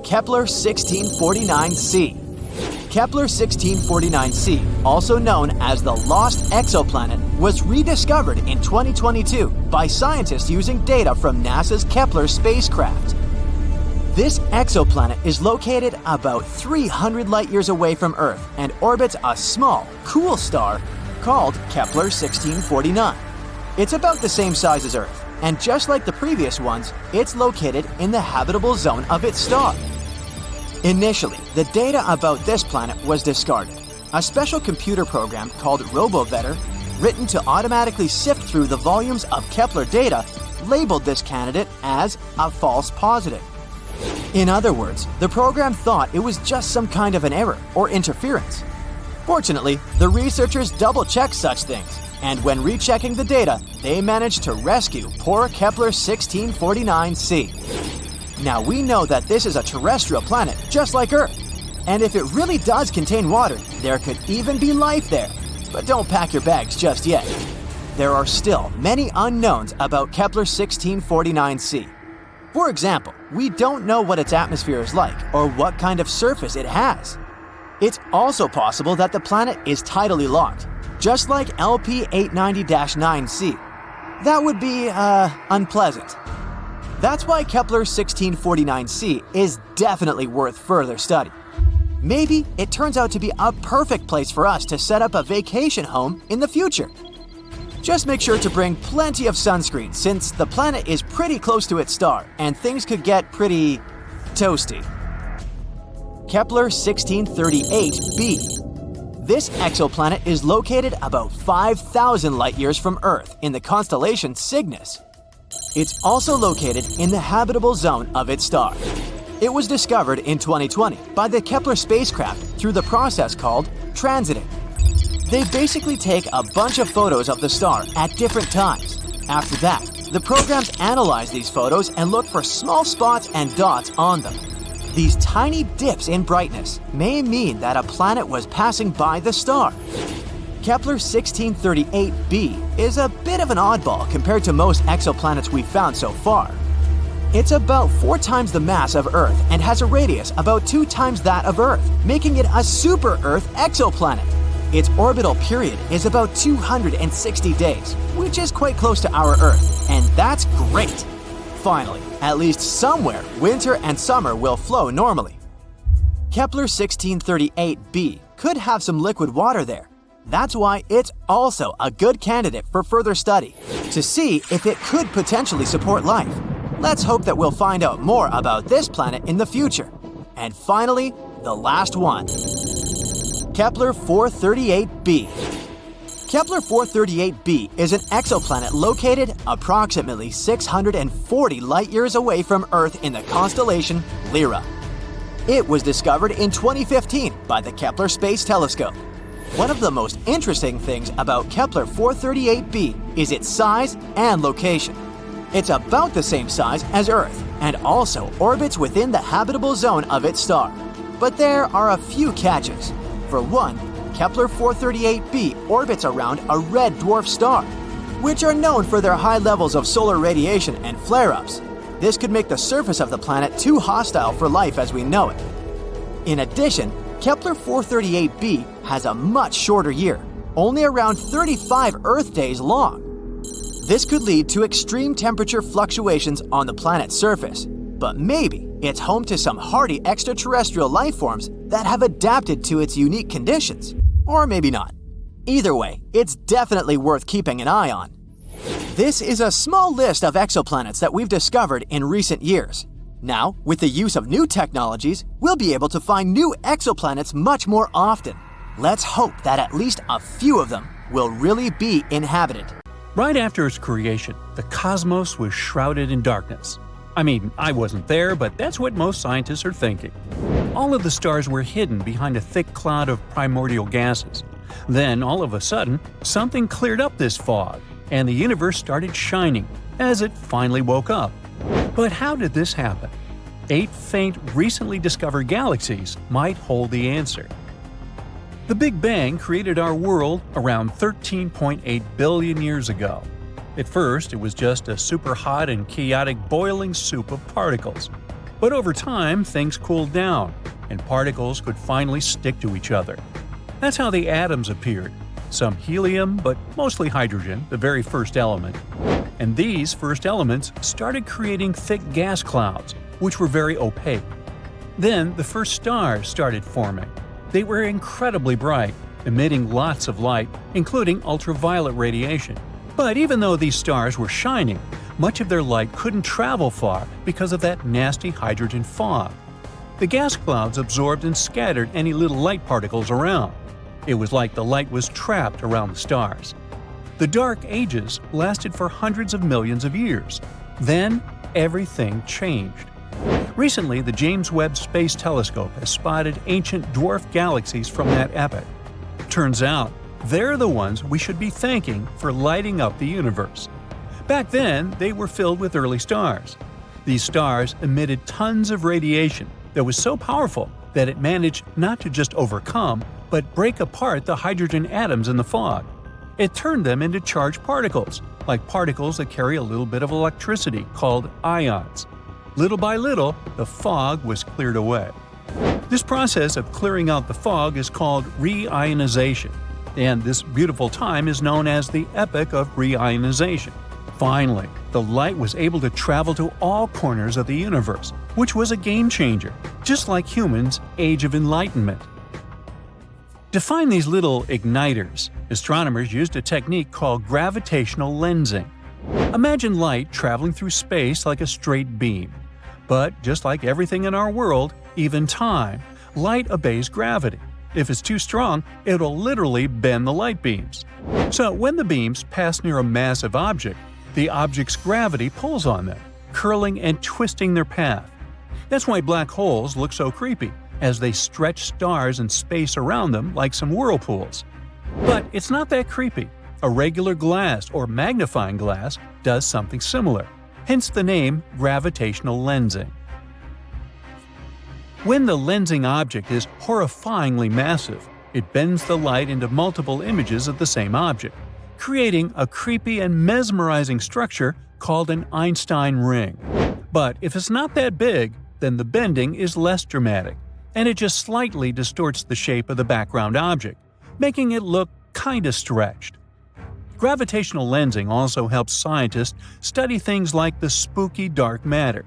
Kepler 1649c. Kepler 1649c, also known as the Lost Exoplanet, was rediscovered in 2022 by scientists using data from NASA's Kepler spacecraft. This exoplanet is located about 300 light-years away from Earth and orbits a small, cool star called Kepler 1649. It's about the same size as Earth, and just like the previous ones, it's located in the habitable zone of its star. Initially, the data about this planet was discarded. A special computer program called RoboVetter, written to automatically sift through the volumes of Kepler data, labeled this candidate as a false positive. In other words, the program thought it was just some kind of an error or interference. Fortunately, the researchers double-checked such things, and when rechecking the data, they managed to rescue poor Kepler 1649c. Now we know that this is a terrestrial planet just like Earth, and if it really does contain water, there could even be life there. But don't pack your bags just yet. There are still many unknowns about Kepler 1649c. For example, we don't know what its atmosphere is like or what kind of surface it has. It's also possible that the planet is tidally locked, just like LP 890-9c. That would be, unpleasant. That's why Kepler 1649c is definitely worth further study. Maybe it turns out to be a perfect place for us to set up a vacation home in the future. Just make sure to bring plenty of sunscreen since the planet is pretty close to its star and things could get pretty toasty. Kepler 1638b. This exoplanet is located about 5,000 light-years from Earth in the constellation Cygnus. It's also located in the habitable zone of its star. It was discovered in 2020 by the Kepler spacecraft through the process called transiting. They basically take a bunch of photos of the star at different times. After that, the programs analyze these photos and look for small spots and dots on them. These tiny dips in brightness may mean that a planet was passing by the star. Kepler 1638b is a bit of an oddball compared to most exoplanets we've found so far. It's about 4 times the mass of Earth and has a radius about 2 times that of Earth, making it a super-Earth exoplanet. Its orbital period is about 260 days, which is quite close to our Earth, and that's great. Finally, at least somewhere, winter and summer will flow normally. Kepler 1638b could have some liquid water there. That's why it's also a good candidate for further study, to see if it could potentially support life. Let's hope that we'll find out more about this planet in the future. And finally, the last one. Kepler 438b. Kepler 438b is an exoplanet located approximately 640 light-years away from Earth in the constellation Lyra. It was discovered in 2015 by the Kepler Space Telescope. One of the most interesting things about Kepler 438b is its size and location. It's about the same size as Earth and also orbits within the habitable zone of its star. But there are a few catches. For one, Kepler 438b orbits around a red dwarf star, which are known for their high levels of solar radiation and flare-ups. This could make the surface of the planet too hostile for life as we know it. In addition, Kepler 438b has a much shorter year, only around 35 Earth days long. This could lead to extreme temperature fluctuations on the planet's surface, but maybe it's home to some hardy extraterrestrial life forms that have adapted to its unique conditions. Or maybe not. Either way, it's definitely worth keeping an eye on. This is a small list of exoplanets that we've discovered in recent years. Now, with the use of new technologies, we'll be able to find new exoplanets much more often. Let's hope that at least a few of them will really be inhabited. Right after its creation, the cosmos was shrouded in darkness. I mean, I wasn't there, but that's what most scientists are thinking. All of the stars were hidden behind a thick cloud of primordial gases. Then, all of a sudden, something cleared up this fog, and the universe started shining as it finally woke up. But how did this happen? 8 faint, recently discovered galaxies might hold the answer. The Big Bang created our world around 13.8 billion years ago. At first, it was just a super hot and chaotic boiling soup of particles. But over time, things cooled down, and particles could finally stick to each other. That's how the atoms appeared. Some helium, but mostly hydrogen, the very first element. And these first elements started creating thick gas clouds, which were very opaque. Then the first stars started forming. They were incredibly bright, emitting lots of light, including ultraviolet radiation. But even though these stars were shining, much of their light couldn't travel far because of that nasty hydrogen fog. The gas clouds absorbed and scattered any little light particles around. It was like the light was trapped around the stars. The Dark Ages lasted for hundreds of millions of years. Then, everything changed. Recently, the James Webb Space Telescope has spotted ancient dwarf galaxies from that epoch. Turns out, they're the ones we should be thanking for lighting up the universe. Back then, they were filled with early stars. These stars emitted tons of radiation that was so powerful that it managed not to just overcome, but break apart the hydrogen atoms in the fog. It turned them into charged particles, like particles that carry a little bit of electricity, called ions. Little by little, the fog was cleared away. This process of clearing out the fog is called reionization, and this beautiful time is known as the epoch of reionization. Finally, the light was able to travel to all corners of the universe, which was a game changer, just like humans' Age of Enlightenment. To find these little igniters, astronomers used a technique called gravitational lensing. Imagine light traveling through space like a straight beam. But just like everything in our world, even time, light obeys gravity. If it's too strong, it'll literally bend the light beams. So when the beams pass near a massive object, the object's gravity pulls on them, curling and twisting their path. That's why black holes look so creepy, as they stretch stars and space around them like some whirlpools. But it's not that creepy. A regular glass or magnifying glass does something similar, hence the name gravitational lensing. When the lensing object is horrifyingly massive, it bends the light into multiple images of the same object, creating a creepy and mesmerizing structure called an Einstein ring. But if it's not that big, then the bending is less dramatic, and it just slightly distorts the shape of the background object, making it look kinda stretched. Gravitational lensing also helps scientists study things like the spooky dark matter.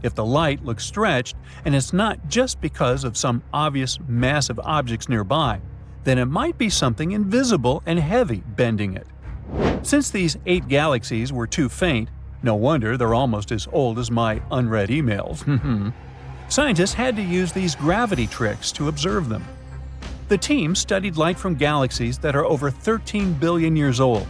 If the light looks stretched, and it's not just because of some obvious massive objects nearby, then it might be something invisible and heavy bending it. Since these 8 galaxies were too faint, no wonder they're almost as old as my unread emails. Scientists had to use these gravity tricks to observe them. The team studied light from galaxies that are over 13 billion years old.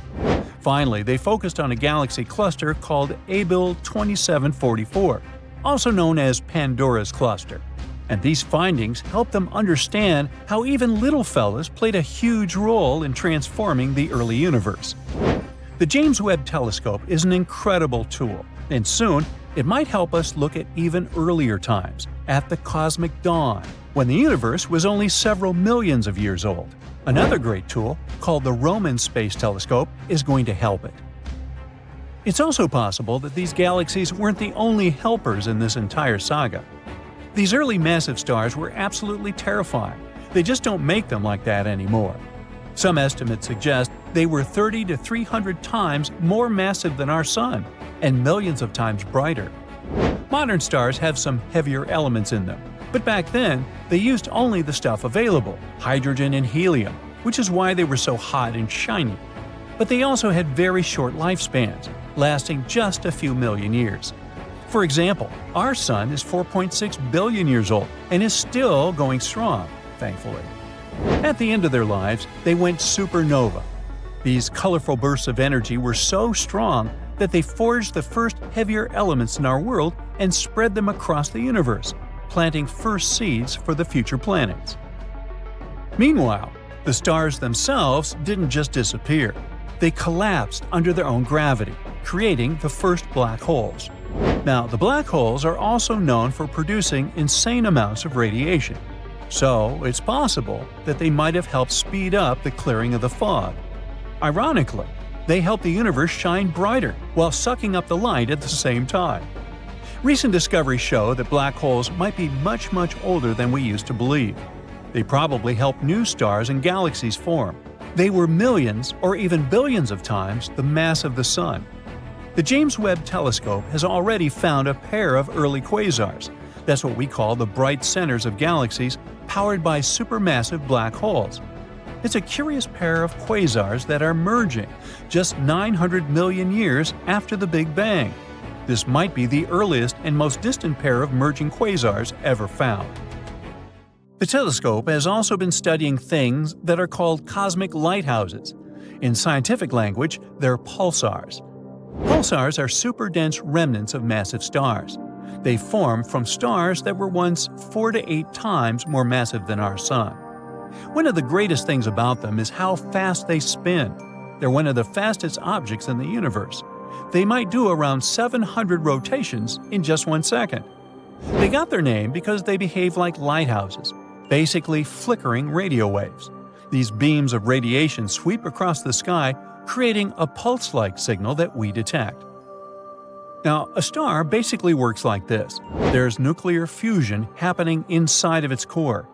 Finally, they focused on a galaxy cluster called Abell 2744, also known as Pandora's Cluster. And these findings helped them understand how even little fellas played a huge role in transforming the early universe. The James Webb Telescope is an incredible tool, and soon it might help us look at even earlier times, at the cosmic dawn, when the universe was only several millions of years old. Another great tool, called the Roman Space Telescope, is going to help it. It's also possible that these galaxies weren't the only helpers in this entire saga. These early massive stars were absolutely terrifying. They just don't make them like that anymore. Some estimates suggest they were 30 to 300 times more massive than our Sun, and millions of times brighter. Modern stars have some heavier elements in them, but back then, they used only the stuff available, hydrogen and helium, which is why they were so hot and shiny. But they also had very short lifespans, lasting just a few million years. For example, our sun is 4.6 billion years old and is still going strong, thankfully. At the end of their lives, they went supernova. These colorful bursts of energy were so strong that they forged the first heavier elements in our world and spread them across the universe, planting first seeds for the future planets. Meanwhile, the stars themselves didn't just disappear. They collapsed under their own gravity, creating the first black holes. Now, the black holes are also known for producing insane amounts of radiation, so it's possible that they might have helped speed up the clearing of the fog. Ironically, they help the universe shine brighter while sucking up the light at the same time. Recent discoveries show that black holes might be much older than we used to believe. They probably helped new stars and galaxies form. They were millions or even billions of times the mass of the Sun. The James Webb Telescope has already found a pair of early quasars. That's what we call the bright centers of galaxies powered by supermassive black holes. It's a curious pair of quasars that are merging just 900 million years after the Big Bang. This might be the earliest and most distant pair of merging quasars ever found. The telescope has also been studying things that are called cosmic lighthouses. In scientific language, they're pulsars. Pulsars are super-dense remnants of massive stars. They form from stars that were once 4 to 8 times more massive than our Sun. One of the greatest things about them is how fast they spin. They're one of the fastest objects in the universe. They might do around 700 rotations in just 1 second. They got their name because they behave like lighthouses, basically flickering radio waves. These beams of radiation sweep across the sky, creating a pulse-like signal that we detect. Now, a star basically works like this. There's nuclear fusion happening inside of its core.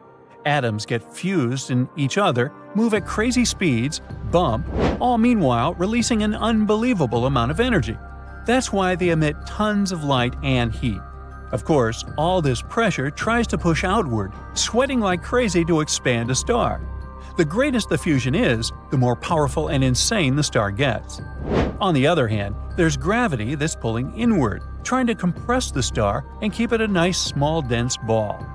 Atoms get fused in each other, move at crazy speeds, bump, all meanwhile releasing an unbelievable amount of energy. That's why they emit tons of light and heat. Of course, all this pressure tries to push outward, sweating like crazy to expand a star. The greater the fusion is, the more powerful and insane the star gets. On the other hand, there's gravity that's pulling inward, trying to compress the star and keep it a nice small dense ball.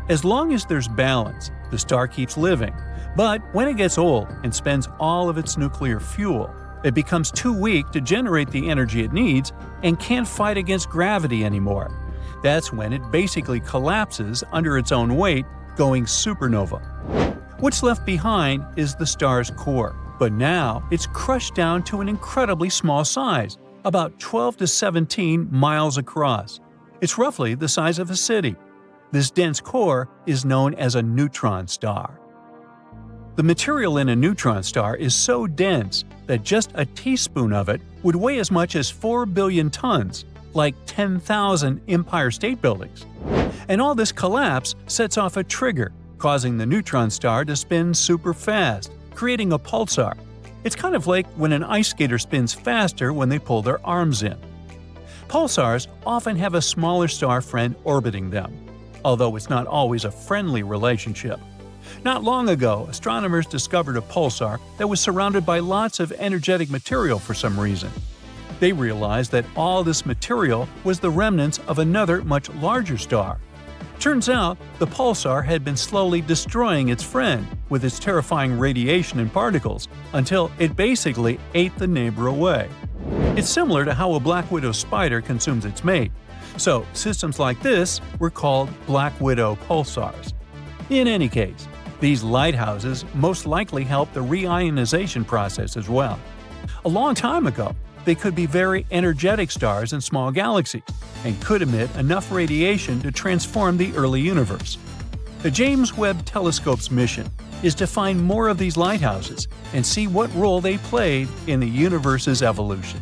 As long as there's balance, the star keeps living, but when it gets old and spends all of its nuclear fuel, it becomes too weak to generate the energy it needs and can't fight against gravity anymore. That's when it basically collapses under its own weight, going supernova. What's left behind is the star's core, but now it's crushed down to an incredibly small size, about 12 to 17 miles across. It's roughly the size of a city. This dense core is known as a neutron star. The material in a neutron star is so dense that just a teaspoon of it would weigh as much as 4 billion tons, like 10,000 Empire State Buildings. And all this collapse sets off a trigger, causing the neutron star to spin super fast, creating a pulsar. It's kind of like when an ice skater spins faster when they pull their arms in. Pulsars often have a smaller star friend orbiting them, although it's not always a friendly relationship. Not long ago, astronomers discovered a pulsar that was surrounded by lots of energetic material for some reason. They realized that all this material was the remnants of another much larger star. Turns out, the pulsar had been slowly destroying its friend with its terrifying radiation and particles until it basically ate the neighbor away. It's similar to how a black widow spider consumes its mate. So, systems like this were called black widow pulsars. In any case, these lighthouses most likely help the reionization process as well. A long time ago, they could be very energetic stars in small galaxies and could emit enough radiation to transform the early universe. The James Webb Telescope's mission is to find more of these lighthouses and see what role they played in the universe's evolution.